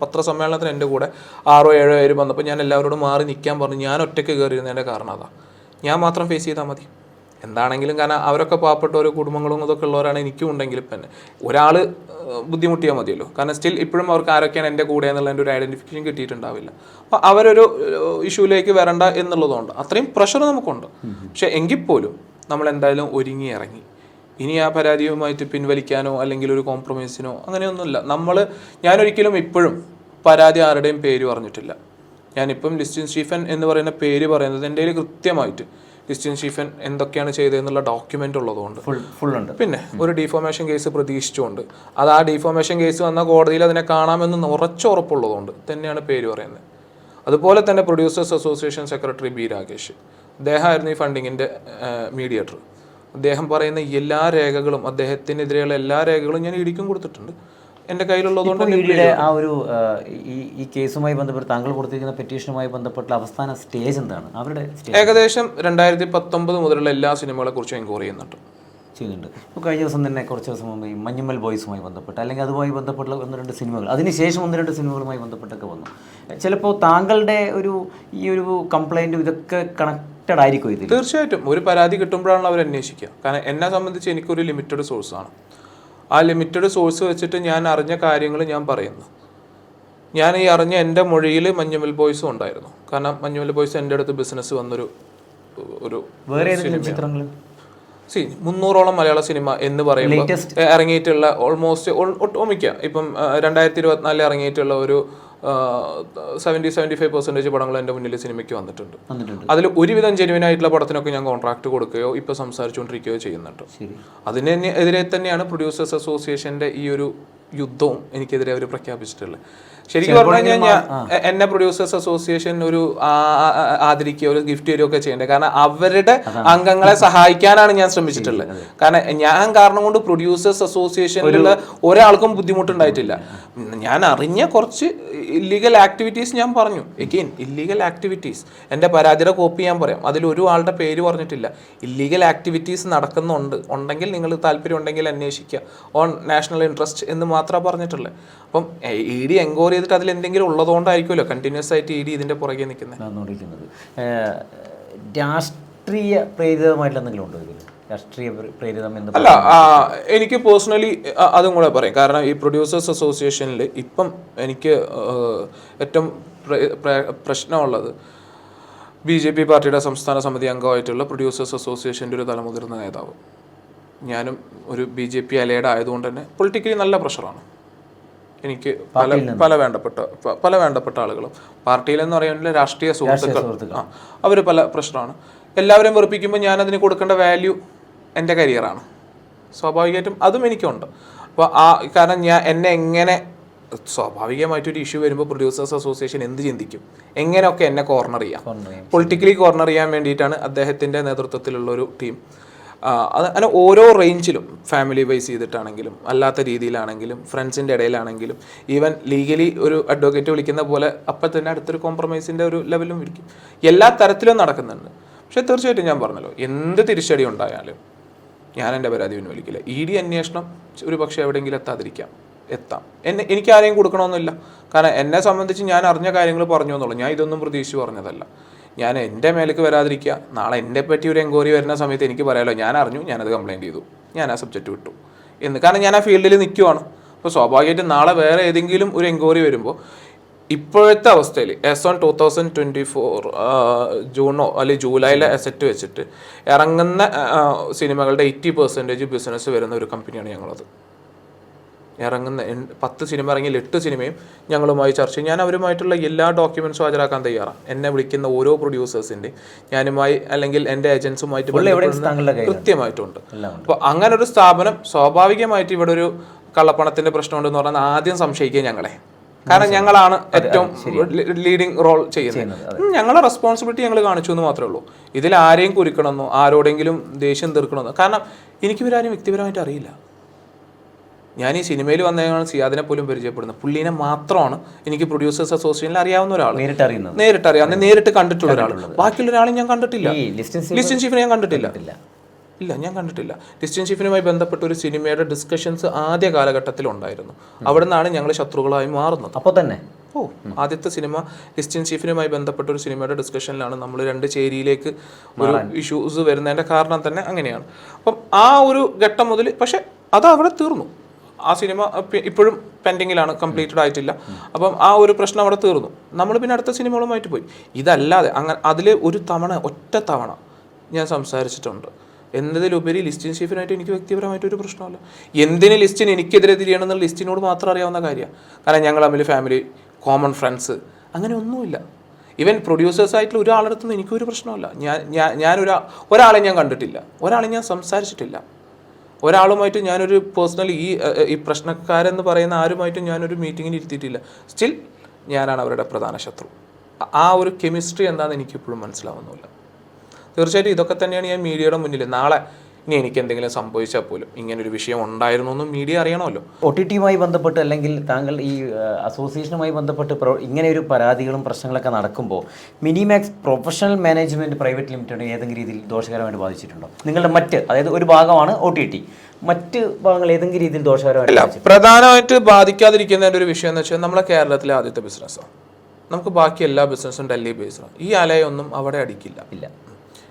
പത്രസമ്മേളനത്തിന് എൻ്റെ കൂടെ 6-7 പേര് വന്നപ്പോൾ ഞാൻ എല്ലാവരോടും മാറി നിൽക്കാൻ പറഞ്ഞു. ഞാൻ ഒറ്റയ്ക്ക് കയറിയിരുന്നതിൻ്റെ കാരണം അതാണ്. ഞാൻ മാത്രം ഫേസ് ചെയ്താൽ മതി എന്താണെങ്കിലും. കാരണം അവരൊക്കെ പാവപ്പെട്ട ഓരോ കുടുംബങ്ങളും ഇതൊക്കെ ഉള്ളവരാണ്. എനിക്കും ഉണ്ടെങ്കിലും തന്നെ ഒരാൾ ബുദ്ധിമുട്ടിയാൽ മതിയല്ലോ. കാരണം സ്റ്റിൽ ഇപ്പോഴും അവർക്ക് ആരൊക്കെയാണ് എൻ്റെ കൂടെ എന്നുള്ളതിൻ്റെ ഒരു ഐഡൻറ്റിഫിക്കേഷൻ കിട്ടിയിട്ടുണ്ടാവില്ല. അപ്പോൾ അവരൊരു ഇഷ്യൂലേക്ക് വരണ്ട എന്നുള്ളതുകൊണ്ട് അത്രയും പ്രഷർ നമുക്കുണ്ട്. പക്ഷെ എങ്കിൽ പോലും നമ്മൾ എന്തായാലും ഒരുങ്ങി ഇറങ്ങി. ഇനി ആ പരാതിയുമായിട്ട് പിൻവലിക്കാനോ അല്ലെങ്കിൽ ഒരു കോംപ്രമൈസിനോ അങ്ങനെയൊന്നുമില്ല. ഞാനൊരിക്കലും ഇപ്പോഴും പരാതി ആരുടെയും പേര് പറഞ്ഞിട്ടില്ല. ഞാനിപ്പം ലിസ്റ്റിൻ സ്റ്റീഫൻ എന്ന് പറയുന്ന പേര് പറയുന്നത് എൻ്റെ കയ്യിൽ കൃത്യമായിട്ട് ലിസ്റ്റിൻ സ്റ്റീഫൻ എന്തൊക്കെയാണ് ചെയ്തതെന്നുള്ള ഡോക്യുമെന്റ് ഉള്ളതുകൊണ്ട് ഫുൾ ഉണ്ട്. പിന്നെ ഒരു ഡീഫോമേഷൻ കേസ് പ്രതീക്ഷിച്ചുകൊണ്ട് അത് ആ ഡീഫോമേഷൻ കേസ് വന്ന കോടതിയിൽ അതിനെ കാണാമെന്ന് ഉറപ്പുള്ളതുകൊണ്ട് തന്നെയാണ് പേര് പറയുന്നത്. അതുപോലെ തന്നെ producers association secretary B Rakesh, അദ്ദേഹമായിരുന്നു ഈ ഫണ്ടിങ്ങിൻ്റെ മീഡിയേറ്റർ. അദ്ദേഹം പറയുന്ന എല്ലാ രേഖകളും, അദ്ദേഹത്തിനെതിരെയുള്ള എല്ലാ രേഖകളും ഞാൻ ഇടിക്കും കൊടുത്തിട്ടുണ്ട്. എൻ്റെ കയ്യിലുള്ളതുകൊണ്ട് ആ ഒരു ഈ കേസുമായി ബന്ധപ്പെട്ട് താങ്കൾ കൊടുത്തിരിക്കുന്ന പെറ്റീഷനുമായി ബന്ധപ്പെട്ട അവസാന സ്റ്റേജ് എന്താണ്? അവരുടെ ഏകദേശം 2019 മുതലുള്ള എല്ലാ സിനിമകളെ കുറിച്ചും എൻക്വയറി ചെയ്യുന്നുണ്ട്. ഇപ്പോൾ കഴിഞ്ഞ ദിവസം തന്നെ കുറച്ച് ദിവസം മുമ്പ് ഈ മഞ്ഞുമ്മൽ ബോയ്സുമായി ബന്ധപ്പെട്ട് അല്ലെങ്കിൽ അതുമായി ബന്ധപ്പെട്ടുള്ള 1-2 സിനിമകൾ, അതിനുശേഷം 1-2 സിനിമകളുമായി ബന്ധപ്പെട്ടൊക്കെ വന്നു. ചിലപ്പോൾ താങ്കളുടെ ഈ ഒരു കംപ്ലൈൻറ്റും ഇതൊക്കെ കണക്റ്റഡ് ആയിരിക്കും ഇതിൽ? തീർച്ചയായിട്ടും. ഒരു പരാതി കിട്ടുമ്പോഴാണ് അവർ അന്വേഷിക്കുക. കാരണം എന്നെ സംബന്ധിച്ച് എനിക്കൊരു ലിമിറ്റഡ് സോഴ്സാണ്. ആ ലിമിറ്റഡ് സോഴ്സ് വെച്ചിട്ട് ഞാൻ അറിഞ്ഞ കാര്യങ്ങൾ ഞാൻ പറയുന്നു. ഞാൻ ഈ അറിഞ്ഞ എൻ്റെ മൊഴിയിൽ മഞ്ഞുമ്മൽ ബോയ്സും ഉണ്ടായിരുന്നു. കാരണം മഞ്ഞുമ്മൽ ബോയ്സ് എൻ്റെ അടുത്ത് ബിസിനസ് വന്നൊരു വേറെ ചിത്രങ്ങൾ 300ഓളം മലയാള സിനിമ എന്ന് പറയുമ്പോൾ ഇറങ്ങിയിട്ടുള്ള ഓൾമോസ്റ്റ് ഒട്ടുമിക്ക ഇപ്പം 2024 ഇറങ്ങിയിട്ടുള്ള ഒരു 70-75% പടങ്ങൾ എൻ്റെ മുന്നിൽ സിനിമയ്ക്ക് വന്നിട്ടുണ്ട്. അതിൽ ഒരുവിധം ജെനുവിനായിട്ടുള്ള പടത്തിനൊക്കെ ഞാൻ കോൺട്രാക്ട് കൊടുക്കുകയോ ഇപ്പോൾ സംസാരിച്ചുകൊണ്ടിരിക്കുകയോ ചെയ്യുന്നുണ്ട്. അതിനെതിരെ തന്നെയാണ് പ്രൊഡ്യൂസേഴ്സ് അസോസിയേഷൻ്റെ ഈ ഒരു യുദ്ധവും എനിക്കെതിരെ അവർ പ്രഖ്യാപിച്ചിട്ടുള്ളത്. ശരിക്കും പറഞ്ഞു കഴിഞ്ഞാൽ എന്നെ പ്രൊഡ്യൂസേഴ്സ് അസോസിയേഷൻ ഒരു ആദരിക്കുകയോ ഒരു ഗിഫ്റ്റ് തരികയൊക്കെ ചെയ്യേണ്ടത്. കാരണം അവരുടെ അംഗങ്ങളെ സഹായിക്കാനാണ് ഞാൻ ശ്രമിച്ചിട്ടുള്ളത്. കാരണം ഞാൻ കാരണം കൊണ്ട് പ്രൊഡ്യൂസേഴ്സ് അസോസിയേഷനിലുള്ള ഒരാൾക്കും ബുദ്ധിമുട്ടുണ്ടായിട്ടില്ല. ഞാൻ അറിഞ്ഞ കുറച്ച് ഇല്ലീഗൽ ആക്ടിവിറ്റീസ് ഞാൻ പറഞ്ഞു. എഗെയിൻ ഇല്ലീഗൽ ആക്ടിവിറ്റീസ് എൻ്റെ പരാതിയുടെ കോപ്പി ഞാൻ പറയാം. അതിലൊരു ആളുടെ പേര് പറഞ്ഞിട്ടില്ല. ഇല്ലീഗൽ ആക്ടിവിറ്റീസ് ഉണ്ടെങ്കിൽ നിങ്ങൾ താല്പര്യം ഉണ്ടെങ്കിൽ അന്വേഷിക്കുക ഓൺ നാഷണൽ ഇൻട്രസ്റ്റ് എന്ന് മാത്രമേ പറഞ്ഞിട്ടുള്ളൂ. അപ്പം ED എൻക്വയറി ചെയ്തിട്ട് അതിൽ എന്തെങ്കിലും ഉള്ളതുകൊണ്ടായിരിക്കുമല്ലോ കണ്ടിന്യൂസ് ആയിട്ട് ED ഇതിൻ്റെ പുറകെ നിൽക്കുന്നത്. രാഷ്ട്രീയ പ്രേരിതമായിട്ടുള്ള എന്തെങ്കിലും ഉണ്ടോ ഇതിൽ? രാഷ്ട്രീയ പ്രേരിതം എന്ന് അല്ല, എനിക്ക് പേഴ്സണലി അതും കൂടെ പറയും. കാരണം ഈ പ്രൊഡ്യൂസേഴ്സ് അസോസിയേഷനിൽ ഇപ്പം എനിക്ക് ഏറ്റവും പ്രശ്നമുള്ളത് BJP പാർട്ടിയുടെ സംസ്ഥാന സമിതി അംഗമായിട്ടുള്ള പ്രൊഡ്യൂസേഴ്സ് അസോസിയേഷൻ്റെ ഒരു തലമുതിർന്ന നേതാവ്, ഞാനും ഒരു BJP അലൈഡ് ആയതുകൊണ്ട് തന്നെ പൊളിറ്റിക്കലി നല്ല പ്രഷറാണ് എനിക്ക്. പല വേണ്ടപ്പെട്ട ആളുകളും പാർട്ടിയിലെന്ന് പറയുന്നത് രാഷ്ട്രീയ സുഹൃത്തുക്കൾ അവർ പല പ്രശ്നമാണ്. എല്ലാവരെയും വെറുപ്പിക്കുമ്പോൾ ഞാനതിന് കൊടുക്കേണ്ട വാല്യൂ എൻ്റെ കരിയറാണ്. സ്വാഭാവികമായിട്ടും അതും എനിക്കുണ്ട്. അപ്പോൾ കാരണം എന്നെ എങ്ങനെ സ്വാഭാവികമായിട്ടൊരു ഇഷ്യൂ വരുമ്പോൾ പ്രൊഡ്യൂസേഴ്സ് അസോസിയേഷൻ എന്ത് ചിന്തിക്കും, എങ്ങനെയൊക്കെ എന്നെ കോർണർ ചെയ്യാം, പൊളിറ്റിക്കലി കോർണർ ചെയ്യാൻ വേണ്ടിയിട്ടാണ് അദ്ദേഹത്തിൻ്റെ നേതൃത്വത്തിലുള്ളൊരു ടീം. അങ്ങനെ ഓരോ റേഞ്ചിലും ഫാമിലി വൈസ് ചെയ്തിട്ടാണെങ്കിലും അല്ലാത്ത രീതിയിലാണെങ്കിലും ഫ്രണ്ട്സിൻ്റെ ഇടയിലാണെങ്കിലും ഈവൻ ലീഗലി ഒരു അഡ്വക്കേറ്റ് വിളിക്കുന്ന പോലെ അപ്പം തന്നെ അടുത്തൊരു കോംപ്രമൈസിൻ്റെ ഒരു ലെവലും വിളിക്കും. എല്ലാ തരത്തിലും നടക്കുന്നുണ്ട്. പക്ഷേ തീർച്ചയായിട്ടും ഞാൻ പറഞ്ഞല്ലോ, എന്ത് തിരിച്ചടി ഉണ്ടായാലും ഞാൻ എൻ്റെ പരാതി പിൻവലിക്കില്ല. ED അന്വേഷണം ഒരു പക്ഷേ എവിടെയെങ്കിലും എത്താം. എനിക്ക് ആരെയും കൊടുക്കണമെന്നില്ല. കാരണം എന്നെ സംബന്ധിച്ച് ഞാൻ അറിഞ്ഞ കാര്യങ്ങൾ പറഞ്ഞു എന്നുള്ളൂ. ഞാൻ ഇതൊന്നും പ്രതീക്ഷിച്ച് പറഞ്ഞതല്ല. ഞാൻ എൻ്റെ മേലേക്ക് വരാതിരിക്കുക. നാളെ എന്നെ പറ്റി ഒരു എൻക്വയറി വരുന്ന സമയത്ത് എനിക്ക് പറയാമല്ലോ, ഞാൻ അറിഞ്ഞു, ഞാനത് കംപ്ലയിൻറ്റ് ചെയ്തു, ഞാൻ ആ സബ്ജക്റ്റ് വിട്ടു എന്ന്. കാരണം ഞാൻ ആ ഫീൽഡിൽ നിൽക്കുവാണ്. അപ്പോൾ സ്വാഭാവികമായിട്ടും നാളെ വേറെ ഏതെങ്കിലും ഒരു എൻക്വയറി വരുമ്പോൾ ഇപ്പോഴത്തെ അവസ്ഥയിൽ on 2024 ജൂണോ അല്ലെങ്കിൽ ജൂലൈയിലെ അസറ്റ് വെച്ചിട്ട് ഇറങ്ങുന്ന സിനിമകളുടെ 80% ബിസിനസ് വരുന്ന ഒരു കമ്പനിയാണ് ഞങ്ങളത്. ഇറങ്ങുന്ന 10 സിനിമ ഇറങ്ങിയ 8 സിനിമയും ഞങ്ങളുമായി ചർച്ച ചെയ്യും. ഞാൻ അവരുമായിട്ടുള്ള എല്ലാ ഡോക്യുമെൻറ്റ്സും ഹാജരാക്കാൻ തയ്യാറാണ്. എന്നെ വിളിക്കുന്ന ഓരോ പ്രൊഡ്യൂസേഴ്സിൻ്റെയും ഞാനുമായി അല്ലെങ്കിൽ എൻ്റെ ഏജൻസുമായിട്ട് കൃത്യമായിട്ടുണ്ട്. അപ്പോൾ അങ്ങനെ ഒരു സ്ഥാപനം സ്വാഭാവികമായിട്ട് ഇവിടെ ഒരു കള്ളപ്പണത്തിൻ്റെ പ്രശ്നമുണ്ടെന്ന് പറഞ്ഞാൽ ആദ്യം സംശയിക്കുക ഞങ്ങളെ. കാരണം ഞങ്ങളാണ് ഏറ്റവും ലീഡിങ് റോൾ ചെയ്യുന്നത്. ഞങ്ങളുടെ റെസ്പോൺസിബിലിറ്റി ഞങ്ങൾ കാണിച്ചു എന്ന് മാത്രമേ ഉള്ളൂ. ഇതിൽ ആരെയും കുരുക്കണമെന്നോ ആരോടെങ്കിലും ദേഷ്യം തീർക്കണമെന്നോ. കാരണം എനിക്ക് ഇവരാരും വ്യക്തിപരമായിട്ട് അറിയില്ല. ഞാൻ ഈ സിനിമയിൽ വന്നതാണ് സിയാദിനെ പോലും പരിചയപ്പെടുന്നത്. പുള്ളീനെ മാത്രമാണ് എനിക്ക് പ്രൊഡ്യൂസേഴ്സ് അസോസിയേഷനിൽ അറിയാവുന്ന ഒരാൾ, നേരിട്ട് അറിയാവുന്ന, നേരിട്ട് കണ്ടിട്ടുള്ള ഒരാൾ. ബാക്കിയുള്ള ഒരാളെ ഞാൻ കണ്ടിട്ടില്ല. ലിസ്റ്റിൻ ഷീഫിനെ ഞാൻ കണ്ടിട്ടില്ല. ഞാൻ കണ്ടിട്ടില്ല. ലിസ്റ്റിൻ ഷീഫിനുമായി ബന്ധപ്പെട്ട ഒരു സിനിമയുടെ ഡിസ്കഷൻസ് ആദ്യ കാലഘട്ടത്തിൽ ഉണ്ടായിരുന്നു. അവിടെ നിന്നാണ് ഞങ്ങൾ ശത്രുക്കളായി മാറുന്നത്. അപ്പോൾ തന്നെ ആദ്യത്തെ സിനിമ ലിസ്റ്റിൻ ഷീഫിനുമായി ബന്ധപ്പെട്ട ഒരു സിനിമയുടെ ഡിസ്കഷനിലാണ് നമ്മൾ 2 ചേരിയിലേക്ക് ഒരു ഇഷ്യൂസ് വരുന്നതിൻ്റെ കാരണം തന്നെ അങ്ങനെയാണ്. അപ്പം ആ ഒരു ഘട്ടം മുതൽ പക്ഷെ അത് അവിടെ തീർന്നു. ആ സിനിമ ഇപ്പോഴും പെൻഡിങ്ങിലാണ്, കംപ്ലീറ്റഡ് ആയിട്ടില്ല. അപ്പം ആ ഒരു പ്രശ്നം അവിടെ തീർന്നു. നമ്മൾ പിന്നെ അടുത്ത സിനിമകളുമായിട്ട് പോയി. ഇതല്ലാതെ അങ്ങനെ അതിൽ ഒറ്റ തവണ ഞാൻ സംസാരിച്ചിട്ടുണ്ട്. എന്നതിലുപരി ലിസ്റ്റിൻ ഷീഫിനായിട്ട് എനിക്ക് വ്യക്തിപരമായിട്ടൊരു പ്രശ്നമല്ല. എന്തിന് ലിസ്റ്റിൻ എനിക്കെതിരെ തിരിയണമെന്നുള്ള ലിസ്റ്റിനോട് മാത്രം അറിയാവുന്ന കാര്യമാണ്. കാരണം ഞങ്ങൾ തമ്മിൽ ഫാമിലി, കോമൺ ഫ്രണ്ട്സ് അങ്ങനെ ഒന്നുമില്ല. ഈവൻ പ്രൊഡ്യൂസേഴ്സായിട്ടുള്ള ഒരാളടുത്തുനിന്ന് എനിക്കൊരു പ്രശ്നമല്ല. ഞാൻ ഒരാളെ ഞാൻ കണ്ടിട്ടില്ല, ഒരാളെ ഞാൻ സംസാരിച്ചിട്ടില്ല, ഒരാളുമായിട്ട് ഞാനൊരു പേഴ്സണലി ഈ പ്രശ്നക്കാരെന്ന് പറയുന്ന ആരുമായിട്ടും ഞാനൊരു മീറ്റിങ്ങിന് ഇരുത്തിയിട്ടില്ല. സ്റ്റിൽ ഞാനാണ് അവരുടെ പ്രധാന ശത്രു. ആ ഒരു കെമിസ്ട്രി എന്താണെന്ന് എനിക്കിപ്പോഴും മനസ്സിലാവുന്നില്ല. തീർച്ചയായിട്ടും ഇതൊക്കെ തന്നെയാണ് ഞാൻ മീഡിയയുടെ മുന്നിൽ നാളെ ഇനി എനിക്ക് എന്തെങ്കിലും സംഭവിച്ചാൽ പോലും ഇങ്ങനൊരു വിഷയം ഉണ്ടായിരുന്നു എന്നും മീഡിയ അറിയണമല്ലോ. OTT-യുമായി ബന്ധപ്പെട്ട് അല്ലെങ്കിൽ താങ്കൾ ഈ അസോസിയേഷനുമായി ബന്ധപ്പെട്ട് ഇങ്ങനെ ഒരു പരാതികളും പ്രശ്നങ്ങളൊക്കെ നടക്കുമ്പോൾ minimax professional management private limited ഏതെങ്കിലും രീതിയിൽ ദോഷകരമായിട്ട് ബാധിച്ചിട്ടുണ്ടോ? നിങ്ങളുടെ അതായത് ഒരു ഭാഗമാണ് OTT, മറ്റ് ഭാഗങ്ങൾ ഏതെങ്കിലും രീതിയിൽ ദോഷകരമായിട്ട്? പ്രധാനമായിട്ട് ബാധിക്കാതിരിക്കുന്നതിൻ്റെ ഒരു വിഷയം എന്ന് വെച്ചാൽ നമ്മളെ കേരളത്തിലെ ആദ്യത്തെ ബിസിനസ്സാണ്. നമുക്ക് ബാക്കി എല്ലാ ബിസിനസ്സും ഡൽഹി ബേസ്ഡാണ്. ഈ അലയൊന്നും അവിടെ അടിക്കില്ല,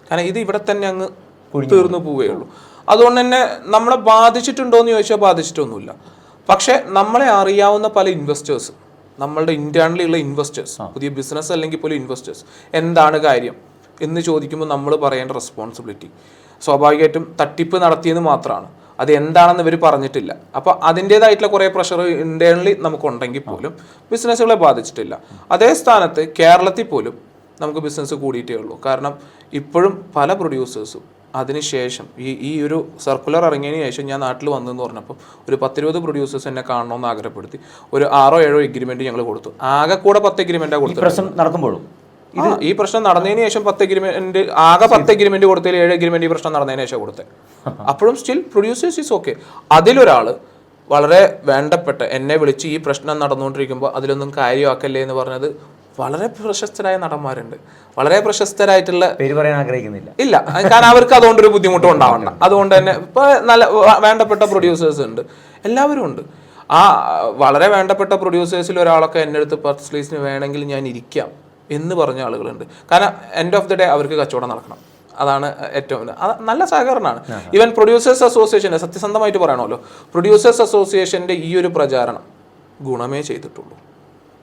കാരണം ഇത് ഇവിടെ തന്നെ അങ്ങ് തീർന്നു പോവുകയുള്ളൂ. അതുകൊണ്ട് തന്നെ നമ്മളെ ബാധിച്ചിട്ടുണ്ടോ എന്ന് ചോദിച്ചാൽ ബാധിച്ചിട്ടൊന്നുമില്ല. പക്ഷെ നമ്മളെ അറിയാവുന്ന പല ഇൻവെസ്റ്റേഴ്സ്, നമ്മളുടെ ഇന്റേണലി ഉള്ള ഇൻവെസ്റ്റേഴ്സ്, പുതിയ ബിസിനസ് അല്ലെങ്കിൽ പോലും ഇൻവെസ്റ്റേഴ്സ് എന്താണ് കാര്യം എന്ന് ചോദിക്കുമ്പോൾ നമ്മൾ പറയേണ്ട റെസ്പോൺസിബിലിറ്റി സ്വാഭാവികമായിട്ടും തട്ടിപ്പ് നടത്തിയെന്ന് മാത്രമാണ്. അത് എന്താണെന്ന് ഇവർ പറഞ്ഞിട്ടില്ല. അപ്പോൾ അതിൻ്റേതായിട്ടുള്ള കുറേ പ്രഷർ ഇന്റേണലി നമുക്കുണ്ടെങ്കിൽ പോലും ബിസിനസ്സുകളെ ബാധിച്ചിട്ടില്ല. അതേ സ്ഥാനത്ത് കേരളത്തിൽ പോലും നമുക്ക് ബിസിനസ് കൂടിയിട്ടേ ഉള്ളൂ. കാരണം ഇപ്പോഴും പല പ്രൊഡ്യൂസേഴ്സും അതിനുശേഷം ഈ ഒരു സർക്കുലർ ഇറങ്ങിയതിന് ശേഷം ഞാൻ നാട്ടിൽ വന്നെന്ന് പറഞ്ഞപ്പോൾ ഒരു 10-20 പ്രൊഡ്യൂസേഴ്സ് എന്നെ കാണണമെന്ന് ആഗ്രഹപ്പെടുത്തി ഒരു 6-7 എഗ്രിമെന്റ് ഞങ്ങൾ കൊടുത്തു. ആകെ കൂടെ 10 എഗ്രിമെന്റാണ് കൊടുത്തത്. പ്രശ്നം നടക്കുമ്പോഴും ഈ പ്രശ്നം നടന്നതിന് ശേഷം 10 എഗ്രിമെന്റ്, ആകെ 10 എഗ്രിമെന്റ് കൊടുത്തതിൽ 7 എഗ്രിമെന്റ് ഈ പ്രശ്നം നടന്നതിന് ശേഷം കൊടുത്തത്. അപ്പോഴും സ്റ്റിൽ പ്രൊഡ്യൂസേഴ്സ് ഈസ് ഓക്കെ. അതിലൊരാൾ വളരെ വേണ്ടപ്പെട്ട എന്നെ വിളിച്ച് ഈ പ്രശ്നം നടന്നുകൊണ്ടിരിക്കുമ്പോൾ അതിലൊന്നും കാര്യമാക്കല്ലേ എന്ന് പറഞ്ഞത് വളരെ പ്രശസ്തരായ നടന്മാരുണ്ട്, വളരെ പ്രശസ്തരായിട്ടുള്ള, പേര് പറയാൻ ആഗ്രഹിക്കുന്നില്ല, ഇല്ല, കാരണം അവർക്ക് അതുകൊണ്ടൊരു ബുദ്ധിമുട്ടും ഉണ്ടാവണ്ട. അതുകൊണ്ട് തന്നെ ഇപ്പൊ നല്ല വേണ്ടപ്പെട്ട പ്രൊഡ്യൂസേഴ്സ് ഉണ്ട്, എല്ലാവരും ഉണ്ട്. ആ വളരെ വേണ്ടപ്പെട്ട പ്രൊഡ്യൂസേഴ്സിൽ ഒരാളൊക്കെ എൻ്റെ അടുത്ത് പർച്ചേസിന് വേണമെങ്കിൽ ഞാൻ ഇരിക്കാം എന്ന് പറഞ്ഞ ആളുകളുണ്ട്. കാരണം എൻഡ് ഓഫ് ദി ഡേ അവർക്ക് കച്ചവടം നടക്കണം. അതാണ് ഏറ്റവും നല്ല സഹകരണമാണ്. ഈവൻ പ്രൊഡ്യൂസേഴ്സ് അസോസിയേഷൻ്റെ, സത്യസന്ധമായിട്ട് പറയണമല്ലോ, പ്രൊഡ്യൂസേഴ്സ് അസോസിയേഷൻ്റെ ഈ ഒരു പ്രചാരണം ഗുണമേ ചെയ്തിട്ടുള്ളൂ.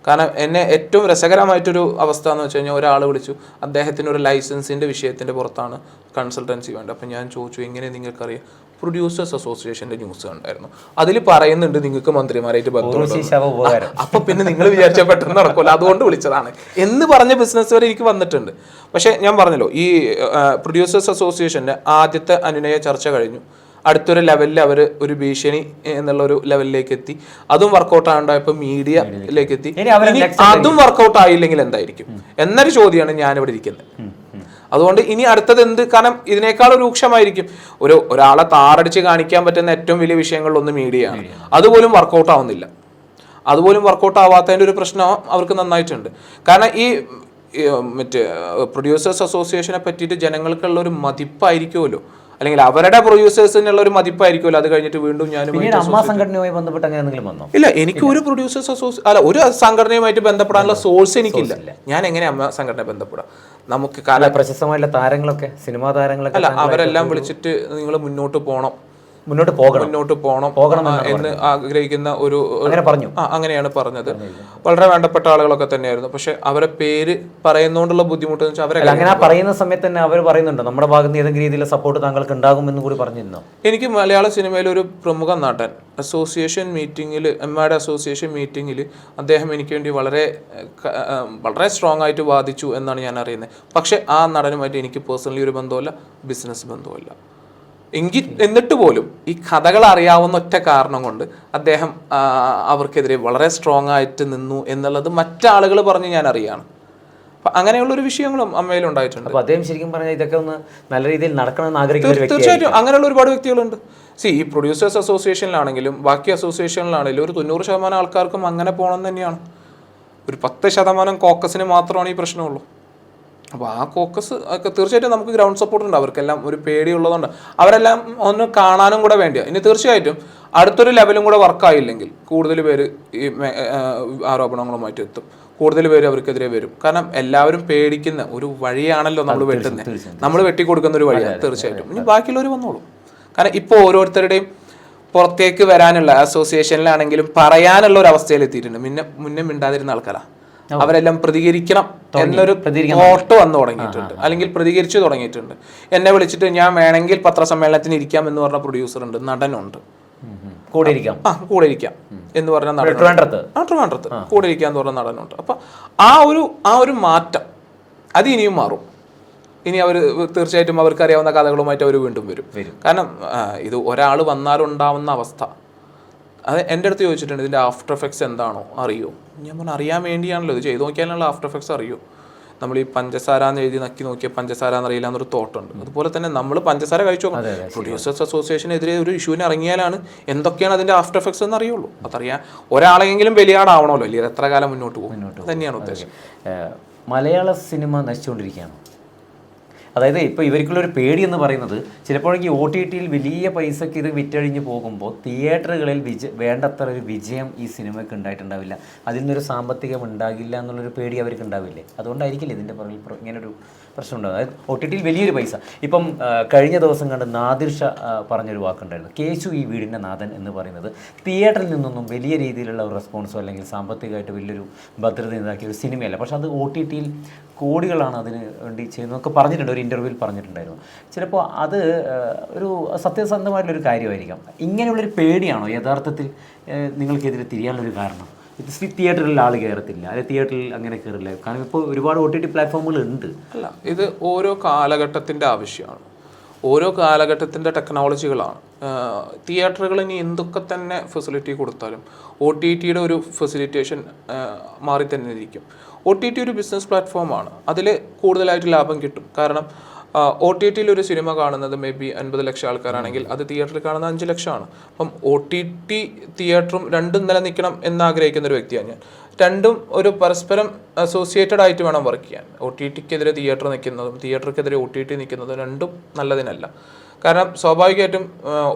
കാരണം എന്നെ ഏറ്റവും രസകരമായിട്ടൊരു അവസ്ഥ എന്ന് വെച്ച് കഴിഞ്ഞാൽ ഒരാൾ വിളിച്ചു, അദ്ദേഹത്തിന് ഒരു ലൈസൻസിൻ്റെ വിഷയത്തിൻ്റെ പുറത്താണ് കൺസൾട്ടൻസി വേണ്ടത്. അപ്പം ഞാൻ ചോദിച്ചു, എങ്ങനെ നിങ്ങൾക്കറിയാം? പ്രൊഡ്യൂസേഴ്സ് അസോസിയേഷൻ്റെ ന്യൂസ് കണ്ടായിരുന്നു, അതിൽ പറയുന്നുണ്ട് നിങ്ങൾക്ക് മന്ത്രിമാരായിട്ട് ബന്ധമുണ്ട്. അപ്പം പിന്നെ നിങ്ങൾ വിചാരിച്ച പെട്ടെന്ന് നടക്കുമല്ലോ, അതുകൊണ്ട് വിളിച്ചതാണ് എന്ന് പറഞ്ഞ ബിസിനസ് വരെ എനിക്ക് വന്നിട്ടുണ്ട്. പക്ഷേ ഞാൻ പറഞ്ഞല്ലോ, ഈ പ്രൊഡ്യൂസേഴ്സ് അസോസിയേഷൻ്റെ ആദ്യത്തെ അനുനയ ചർച്ച കഴിഞ്ഞു. അടുത്തൊരു ലെവലിൽ അവർ ഒരു ഭീഷണി എന്നുള്ളൊരു ലെവലിലേക്ക് എത്തി. അതും വർക്കൗട്ട് ആണ്ടായപ്പോൾ മീഡിയയിലേക്ക് എത്തി. അതും വർക്കൗട്ട് ആയില്ലെങ്കിൽ എന്തായിരിക്കും എന്നൊരു ചോദ്യമാണ് ഞാനിവിടെ ഇരിക്കുന്നത്. അതുകൊണ്ട് ഇനി അടുത്തത് എന്ത്? കാരണം ഇതിനേക്കാൾ രൂക്ഷമായിരിക്കും. ഒരാളെ താറടിച്ച് കാണിക്കാൻ പറ്റുന്ന ഏറ്റവും വലിയ വിഷയങ്ങളിലൊന്ന് മീഡിയയാണ്. അതുപോലും വർക്കൗട്ട് ആവുന്നില്ല. അതുപോലും വർക്കൗട്ട് ആവാത്തതിൻ്റെ ഒരു പ്രശ്നം അവർക്ക് നന്നായിട്ടുണ്ട്. കാരണം ഈ മറ്റേ പ്രൊഡ്യൂസേഴ്സ് അസോസിയേഷനെ പറ്റിയിട്ട് ജനങ്ങൾക്കുള്ള ഒരു മതിപ്പായിരിക്കുമല്ലോ, അല്ലെങ്കിൽ അവരുടെ പ്രൊഡ്യൂസേഴ്സിനുള്ള ഒരു മതിപ്പായിരിക്കുമല്ലോ. അത് കഴിഞ്ഞിട്ട് വീണ്ടും സംഘടനയുമായി ബന്ധപ്പെട്ട് അങ്ങനെ എന്തെങ്കിലും വന്നോ? ഇല്ല, എനിക്ക് ഒരു പ്രൊഡ്യൂസേഴ്സ് ഒരു സംഘടനയുമായിട്ട് ബന്ധപ്പെടാനുള്ള സോഴ്സ് എനിക്കില്ല. ഞാൻ എങ്ങനെ അമ്മ സംഘടന ബന്ധപ്പെടാം? നമുക്ക് പ്രശസ്തമായിട്ടുള്ള താരങ്ങളൊക്കെ, സിനിമാ താരങ്ങളൊക്കെ അല്ല, അവരെല്ലാം വിളിച്ചിട്ട് നിങ്ങൾ മുന്നോട്ട് പോകണം എന്ന് ആഗ്രഹിക്കുന്ന ഒരു പറഞ്ഞു. അങ്ങനെയാണ് പറഞ്ഞത്. വളരെ വേണ്ടപ്പെട്ട ആളുകളൊക്കെ തന്നെയായിരുന്നു. പക്ഷെ അവരെ പേര് പറയുന്നോണ്ടുള്ള ബുദ്ധിമുട്ട് എന്ന് വെച്ചാൽ അവരെ അങ്ങനെ പറയുന്ന സമയത്ത് തന്നെ അവർ പറയുന്നുണ്ടോ നമ്മുടെ ഭാഗത്ത് ഏതെങ്കിലും രീതിയിലുള്ള സപ്പോർട്ട് താങ്കൾക്ക് ഉണ്ടാകുമെന്ന് കൂടി പറഞ്ഞിരുന്നോ? എനിക്ക് മലയാള സിനിമയിലെ ഒരു പ്രമുഖ നടൻ അസോസിയേഷൻ മീറ്റിംഗിൽ, എംമായുടെ അസോസിയേഷൻ മീറ്റിംഗിൽ അദ്ദേഹം എനിക്ക് വേണ്ടി വളരെ സ്ട്രോങ് ആയിട്ട് വാദിച്ചു എന്നാണ് ഞാൻ അറിയുന്നത്. പക്ഷെ ആ നടനുമായിട്ട് എനിക്ക് പേഴ്സണലി ഒരു ബന്ധമല്ല, ബിസിനസ് ബന്ധമല്ല. എന്നിട്ട് പോലും ഈ കഥകൾ അറിയാവുന്ന ഒറ്റ കാരണം കൊണ്ട് അദ്ദേഹം അവർക്കെതിരെ വളരെ സ്ട്രോങ് ആയിട്ട് നിന്നു എന്നുള്ളത് മറ്റാളുകൾ പറഞ്ഞ് ഞാൻ അറിയാണ്. അപ്പം അങ്ങനെയുള്ളൊരു വിഷയങ്ങളും അമ്മയിലുണ്ടായിട്ടുണ്ട്. അപ്പോൾ അദ്ദേഹം ശരിക്കും പറഞ്ഞാൽ ഇതൊക്കെ ഒന്ന് നല്ല രീതിയിൽ നടക്കണമെന്ന് ആഗ്രഹിക്കുന്ന തീർച്ചയായിട്ടും അങ്ങനെയുള്ള ഒരുപാട് വ്യക്തികളുണ്ട്. ഈ പ്രൊഡ്യൂസേഴ്സ് അസോസിയേഷനിലാണെങ്കിലും ബാക്കി അസോസിയേഷനിലാണെങ്കിലും ഒരു 90% ആൾക്കാർക്കും അങ്ങനെ പോകണം തന്നെയാണ്. ഒരു 10% കോക്കസിന് മാത്രമാണ് ഈ പ്രശ്നമുള്ളൂ. അപ്പോൾ ആ കോക്കസ് ഒക്കെ തീർച്ചയായിട്ടും നമുക്ക് ഗ്രൗണ്ട് സപ്പോർട്ട് ഉണ്ട്. അവർക്കെല്ലാം ഒരു പേടിയുള്ളതുകൊണ്ട് അവരെല്ലാം ഒന്ന് കാണാനും കൂടെ വേണ്ടിയാണ്. ഇനി തീർച്ചയായിട്ടും അടുത്തൊരു ലെവലും കൂടെ വർക്കായില്ലെങ്കിൽ കൂടുതൽ പേര് ഈ ആരോപണങ്ങളുമായിട്ട് എത്തും, കൂടുതൽ പേര് അവർക്കെതിരെ വരും. കാരണം എല്ലാവരും പേടിക്കുന്ന ഒരു വഴിയാണല്ലോ നമ്മൾ വെട്ടുന്നത്, നമ്മൾ വെട്ടിക്കൊടുക്കുന്ന ഒരു വഴിയാണ്. തീർച്ചയായിട്ടും ഇനി ബാക്കിയുള്ളവർ വന്നോളൂ. കാരണം ഇപ്പോൾ ഓരോരുത്തരുടെയും പുറത്തേക്ക് വരാനുള്ള, അസോസിയേഷനിലാണെങ്കിലും പറയാനുള്ള ഒരു അവസ്ഥയിൽ എത്തിയിട്ടുണ്ട്. മുന്നേ മിണ്ടാതിരുന്ന ആൾക്കാരാണ്. അവരെല്ലാം പ്രതികരിക്കണം എന്നൊരു തോട്ട് വന്നു തുടങ്ങിയിട്ടുണ്ട്, അല്ലെങ്കിൽ പ്രതികരിച്ചു തുടങ്ങിയിട്ടുണ്ട്. എന്നെ വിളിച്ചിട്ട് ഞാൻ വേണമെങ്കിൽ പത്രസമ്മേളനത്തിന് ഇരിക്കാം എന്ന് പറഞ്ഞ പ്രൊഡ്യൂസർ ഉണ്ട്, നടനുണ്ട്, കൂടെ ഇരിക്കാം എന്ന് പറഞ്ഞ നടനുണ്ട്. ട്രിവാൻഡ്രത്ത് കൂടെ ഇരിക്കാന്ന് പറഞ്ഞ നടനുണ്ട്. അപ്പൊ ആ ഒരു മാറ്റം അത് ഇനിയും മാറും. ഇനി അവർ തീർച്ചയായിട്ടും അവർക്ക് അറിയാവുന്ന കഥകളുമായിട്ട് അവർ വീണ്ടും വരും. കാരണം ഇത് ഒരാൾ വന്നാലുണ്ടാവുന്ന അവസ്ഥ, അത് എൻ്റെ അടുത്ത് ചോദിച്ചിട്ടുണ്ട്, ഇതിൻ്റെ ആഫ്റ്റർ എഫക്ട്സ് എന്താണോ അറിയോ? ഞാൻ പറഞ്ഞു അറിയാൻ വേണ്ടിയാണല്ലോ ഇത് ചെയ്ത് നോക്കിയാലുള്ള ആഫ്റ്റർ എഫക്ട്സ് അറിയോ. നമ്മൾ ഈ പഞ്ചസാര എന്ന് എഴുതി നക്കി നോക്കിയാൽ പഞ്ചസാര എന്നറിയില്ല എന്നൊരു തോട്ടുണ്ട്. അതുപോലെ തന്നെ നമ്മൾ പഞ്ചസാര കഴിച്ചു നോക്കാം. പ്രൊഡ്യൂസേഴ്സ് അസോസിയേഷനെതിരെ ഒരു ഇഷ്യൂവിന് ഇറങ്ങിയാലാണ് എന്തൊക്കെയാണ് അതിൻ്റെ ആഫ്റ്റർ എഫക്ട്സ് എന്ന് അറിയുള്ളൂ. അതറിയാൻ ഒരാളെങ്കിലും ബലിയാടാവണമല്ലോ, അല്ലെങ്കിൽ എത്ര കാലം മുന്നോട്ട് പോകും തന്നെയാണ് ഉദ്ദേശം. മലയാള സിനിമ നശിച്ചുകൊണ്ടിരിക്കുകയാണ്. അതായത് ഇപ്പോൾ ഇവർക്കുള്ളൊരു പേടി എന്ന് പറയുന്നത് ചിലപ്പോഴേക്ക് OTTയിൽ വലിയ പൈസക്ക് ഇത് വിറ്റഴിഞ്ഞ് പോകുമ്പോൾ തിയേറ്ററുകളിൽ വേണ്ടത്ര ഒരു വിജയം ഈ സിനിമയ്ക്ക് ഉണ്ടായിട്ടുണ്ടാവില്ല, അതിൽ നിന്നൊരു സാമ്പത്തികം ഉണ്ടാകില്ല എന്നുള്ളൊരു പേടി അവർക്ക് ഉണ്ടാവില്ലേ? അതുകൊണ്ടായിരിക്കില്ല ഇതിൻ്റെ പുറകിൽ ഇങ്ങനൊരു പ്രശ്നം ഉണ്ടാകും. അതായത് OTTയിൽ വലിയൊരു പൈസ. ഇപ്പം കഴിഞ്ഞ ദിവസം കണ്ട് നാദിർ ഷാ പറഞ്ഞൊരു വാക്കുണ്ടായിരുന്നു, കേശു ഈ വീടിൻ്റെ നാഥൻ എന്ന് പറയുന്നത് തിയേറ്ററിൽ നിന്നൊന്നും വലിയ രീതിയിലുള്ള ഒരു റെസ്പോൺസോ അല്ലെങ്കിൽ സാമ്പത്തികമായിട്ട് വലിയൊരു ഭദ്രത ഉണ്ടാക്കിയ ഒരു സിനിമയല്ല, പക്ഷെ അത് OTTയിൽ കോടികളാണ് അതിന് വേണ്ടി ചെയ്യുന്നതൊക്കെ പറഞ്ഞിട്ടുണ്ട്, ഒരു ഇൻ്റർവ്യൂവിൽ പറഞ്ഞിട്ടുണ്ടായിരുന്നു. ചിലപ്പോൾ അത് ഒരു സത്യസന്ധമായിട്ടുള്ളൊരു കാര്യമായിരിക്കാം. ഇങ്ങനെയുള്ളൊരു പേടിയാണോ യഥാർത്ഥത്തിൽ നിങ്ങൾക്കെതിരെ തിരിയാനുള്ളൊരു കാരണം? തിയേറ്ററിൽ ആൾ കയറത്തില്ല, അല്ലെങ്കിൽ തിയേറ്ററിൽ അങ്ങനെ കയറില്ല, കാരണം ഇപ്പോൾ ഒരുപാട് OTT പ്ലാറ്റ്ഫോമുകൾ ഉണ്ട്. അല്ല, ഇത് ഓരോ കാലഘട്ടത്തിൻ്റെ ആവശ്യമാണ്, ഓരോ കാലഘട്ടത്തിൻ്റെ ടെക്നോളജികളാണ്. തിയേറ്ററുകൾ ഇനി എന്തൊക്കെ തന്നെ ഫെസിലിറ്റി കൊടുത്താലും OTTയുടെ ഒരു ഫെസിലിറ്റേഷൻ മാറി തന്നെ ഇരിക്കും. OTT ഒരു ബിസിനസ് പ്ലാറ്റ്ഫോമാണ്, അതിൽ കൂടുതലായിട്ട് ലാഭം കിട്ടും. കാരണം OTTയിൽ ഒരു സിനിമ കാണുന്നത് മേ ബി 50 ലക്ഷം ആൾക്കാരാണെങ്കിൽ അത് തിയേറ്ററിൽ കാണുന്നത് 5 ലക്ഷമാണ്. അപ്പം OTT തിയേറ്ററും രണ്ടും നിലനിൽക്കണം എന്നാഗ്രഹിക്കുന്ന ഒരു വ്യക്തിയാണ് ഞാൻ. രണ്ടും ഒരു പരസ്പരം അസോസിയേറ്റഡ് ആയിട്ട് വേണം വർക്ക് ചെയ്യാൻ. OTTക്കെതിരെ തിയേറ്റർ നിൽക്കുന്നതും തിയേറ്റർക്കെതിരെ OTT നിൽക്കുന്നതും രണ്ടും നല്ലതിനല്ല. കാരണം സ്വാഭാവികമായിട്ടും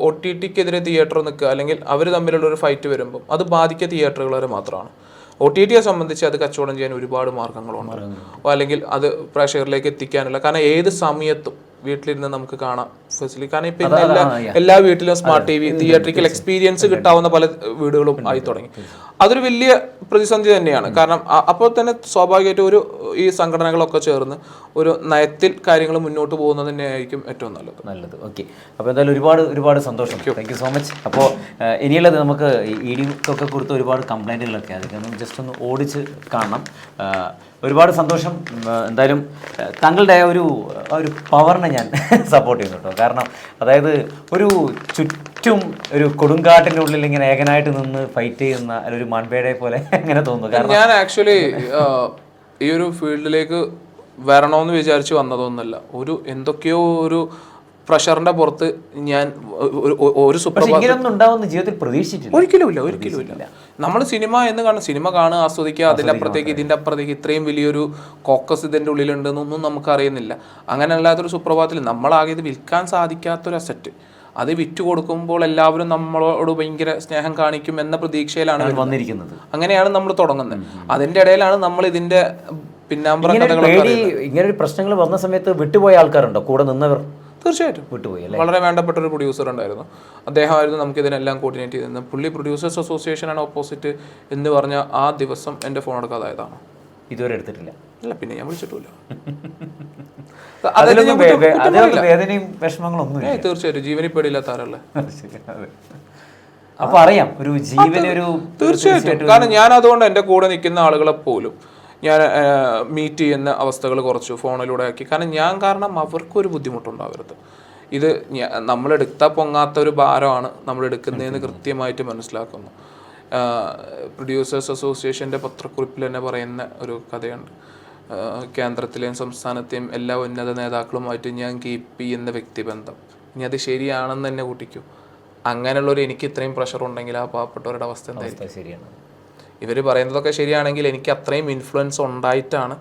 OTTക്കെതിരെ തിയേറ്റർ നിൽക്കുക അല്ലെങ്കിൽ അവർ തമ്മിലുള്ളൊരു ഫൈറ്റ് വരുമ്പം അത് ബാധിക്കുക തിയേറ്ററുകൾ വരെ മാത്രമാണ്. OTTയെ സംബന്ധിച്ച് അത് കച്ചവടം ചെയ്യാൻ ഒരുപാട് മാർഗങ്ങളുണ്ട്, അല്ലെങ്കിൽ അത് പ്രേക്ഷകരിലേക്ക് എത്തിക്കാനുള്ള. കാരണം ഏത് സമയത്തും വീട്ടിലിരുന്ന് നമുക്ക് കാണാം ഫെസിലിറ്റി. കാരണം ഇപ്പം എല്ലാ വീട്ടിലും സ്മാർട്ട് TV, തിയേറ്ററിക്കൽ എക്സ്പീരിയൻസ് കിട്ടാവുന്ന പല വീടുകളും ആയി തുടങ്ങി. അതൊരു വലിയ പ്രതിസന്ധി തന്നെയാണ്. കാരണം അപ്പോൾ തന്നെ സ്വാഭാവികമായിട്ടും ഈ സംഘടനകളൊക്കെ ചേർന്ന് ഒരു നയത്തിൽ കാര്യങ്ങൾ മുന്നോട്ട് പോകുന്നത് തന്നെയായിരിക്കും ഏറ്റവും നല്ലത്. ഓക്കെ, അപ്പോൾ എന്തായാലും ഒരുപാട് സന്തോഷം. Thank you so much. അപ്പോൾ ഇനിയുള്ളത് നമുക്ക് EDക്കൊക്കെ കൊടുത്ത ഒരുപാട് കംപ്ലൈൻറ്റുകളൊക്കെ അതൊക്കെ ജസ്റ്റ് ഒന്ന് ഓടിച്ച് കാണണം. ഒരുപാട് സന്തോഷം. എന്തായാലും താങ്കളുടെ ഒരു പവറിനെ ഞാൻ സപ്പോർട്ട് ചെയ്യുന്നു കേട്ടോ. കാരണം അതായത് ചുറ്റും ഒരു കൊടുങ്കാട്ടിൻ്റെ ഉള്ളിൽ ഇങ്ങനെ ഏകനായിട്ട് നിന്ന് ഫൈറ്റ് ചെയ്യുന്ന ഒരു മാൻപേടയെ പോലെ അങ്ങനെ തോന്നുന്നു. കാരണം ഞാൻ ആക്ച്വലി ഈ ഒരു ഫീൽഡിലേക്ക് വരണമെന്ന് വിചാരിച്ച് വന്നതൊന്നുമല്ല. എന്തൊക്കെയോ ഒരു പ്രഷറിന്റെ പുറത്ത് ഞാൻ ഒരു ജീവിതത്തിൽ പ്രതീക്ഷിച്ചില്ല. ഒരിക്കലുമില്ല. നമ്മൾ സിനിമ എന്ന് കാണും, സിനിമ കാണുക, ആസ്വദിക്കുക, അതിൻ്റെ അപ്പുറത്തേക്ക് ഇതിൻ്റെ അപ്പുറത്തേക്ക് ഇത്രയും വലിയൊരു കോക്കസ് ഇതിൻ്റെ ഉള്ളിലുണ്ടെന്നൊന്നും നമുക്ക് അറിയുന്നില്ല. അങ്ങനെ അല്ലാത്തൊരു സുപ്രഭാതത്തിൽ നമ്മളാകെ ഇത് വിൽക്കാൻ സാധിക്കാത്തൊരു അസറ്റ് അത് വിറ്റു കൊടുക്കുമ്പോൾ എല്ലാവരും നമ്മളോട് ഭയങ്കര സ്നേഹം കാണിക്കും എന്ന പ്രതീക്ഷയിലാണ് വന്നിരിക്കുന്നത്. അങ്ങനെയാണ് നമ്മൾ തുടങ്ങുന്നത്. അതിൻ്റെ ഇടയിലാണ് നമ്മൾ ഇതിൻ്റെ പിന്നാമ്പറ കഥകളൊക്കെ. ഇങ്ങനെ ഒരു പ്രശ്നങ്ങൾ വന്ന സമയത്ത് വിട്ടുപോയ ആൾക്കാരുണ്ടോ കൂടെ നിന്നവർ? തീർച്ചയായിട്ടും വിട്ടുപോയി. വളരെ വേണ്ടപ്പെട്ട ഒരു പ്രൊഡ്യൂസർ ഉണ്ടായിരുന്നു, അദ്ദേഹമായിരുന്നു നമുക്ക് ഇതിനെല്ലാം കോർഡിനേറ്റ് ചെയ്തിരുന്നത്. പുള്ളി പ്രൊഡ്യൂസേഴ്സ് അസോസിയേഷനാണ് ഓപ്പോസിറ്റ് എന്ന് പറഞ്ഞ ആ ദിവസം എൻ്റെ ഫോൺ എടുക്കാതായതാണ്. ഇതുവരെ എടുത്തിട്ടില്ല? ഇല്ല, പിന്നെ ഞാൻ വിളിച്ചിട്ടില്ല. വേദനയും വിഷമങ്ങളൊന്നും തീർച്ചയായിട്ടും ജീവനിൽ പേടിയില്ലാത്ത ആരല്ലേ. അപ്പൊ അറിയാം ഒരു ജീവനൊരു. തീർച്ചയായിട്ടും. കാരണം ഞാൻ അതുകൊണ്ട് എൻ്റെ കൂടെ നിൽക്കുന്ന ആളുകളെ പോലും ഞാൻ മീറ്റ് ചെയ്യുന്ന അവസ്ഥകൾ കുറച്ചു ഫോണിലൂടെ ആക്കി. കാരണം അവർക്കൊരു ബുദ്ധിമുട്ടുണ്ടാവരുത്. ഇത് നമ്മളെടുത്താൽ പൊങ്ങാത്ത ഒരു ഭാരമാണ് നമ്മളെടുക്കുന്നതെന്ന് കൃത്യമായിട്ട് മനസ്സിലാക്കുന്നു. പ്രൊഡ്യൂസേഴ്സ് അസോസിയേഷൻ്റെ പത്രക്കുറിപ്പിൽ തന്നെ പറയുന്ന ഒരു കഥയുണ്ട്. കേന്ദ്രത്തിലെയും സംസ്ഥാനത്തെയും എല്ലാ ഉന്നത നേതാക്കളുമായിട്ട് ഞാൻ കീപ്പ് ചെയ്യുന്ന വ്യക്തിബന്ധം, ഇനി അത് ശരിയാണെന്ന് തന്നെ കൂട്ടിക്കൂ. അങ്ങനെയുള്ളൊരു എനിക്ക് ഇത്രയും പ്രഷർ ഉണ്ടെങ്കിൽ ആ പാവപ്പെട്ടവരുടെ അവസ്ഥ എന്തായിരിക്കും? ശരിയാണ്. ഇവർ പറയുന്നതൊക്കെ ശരിയാണെങ്കിൽ എനിക്ക് അത്രയും ഇൻഫ്ലുവൻസ് ഉണ്ടായിട്ടാണ്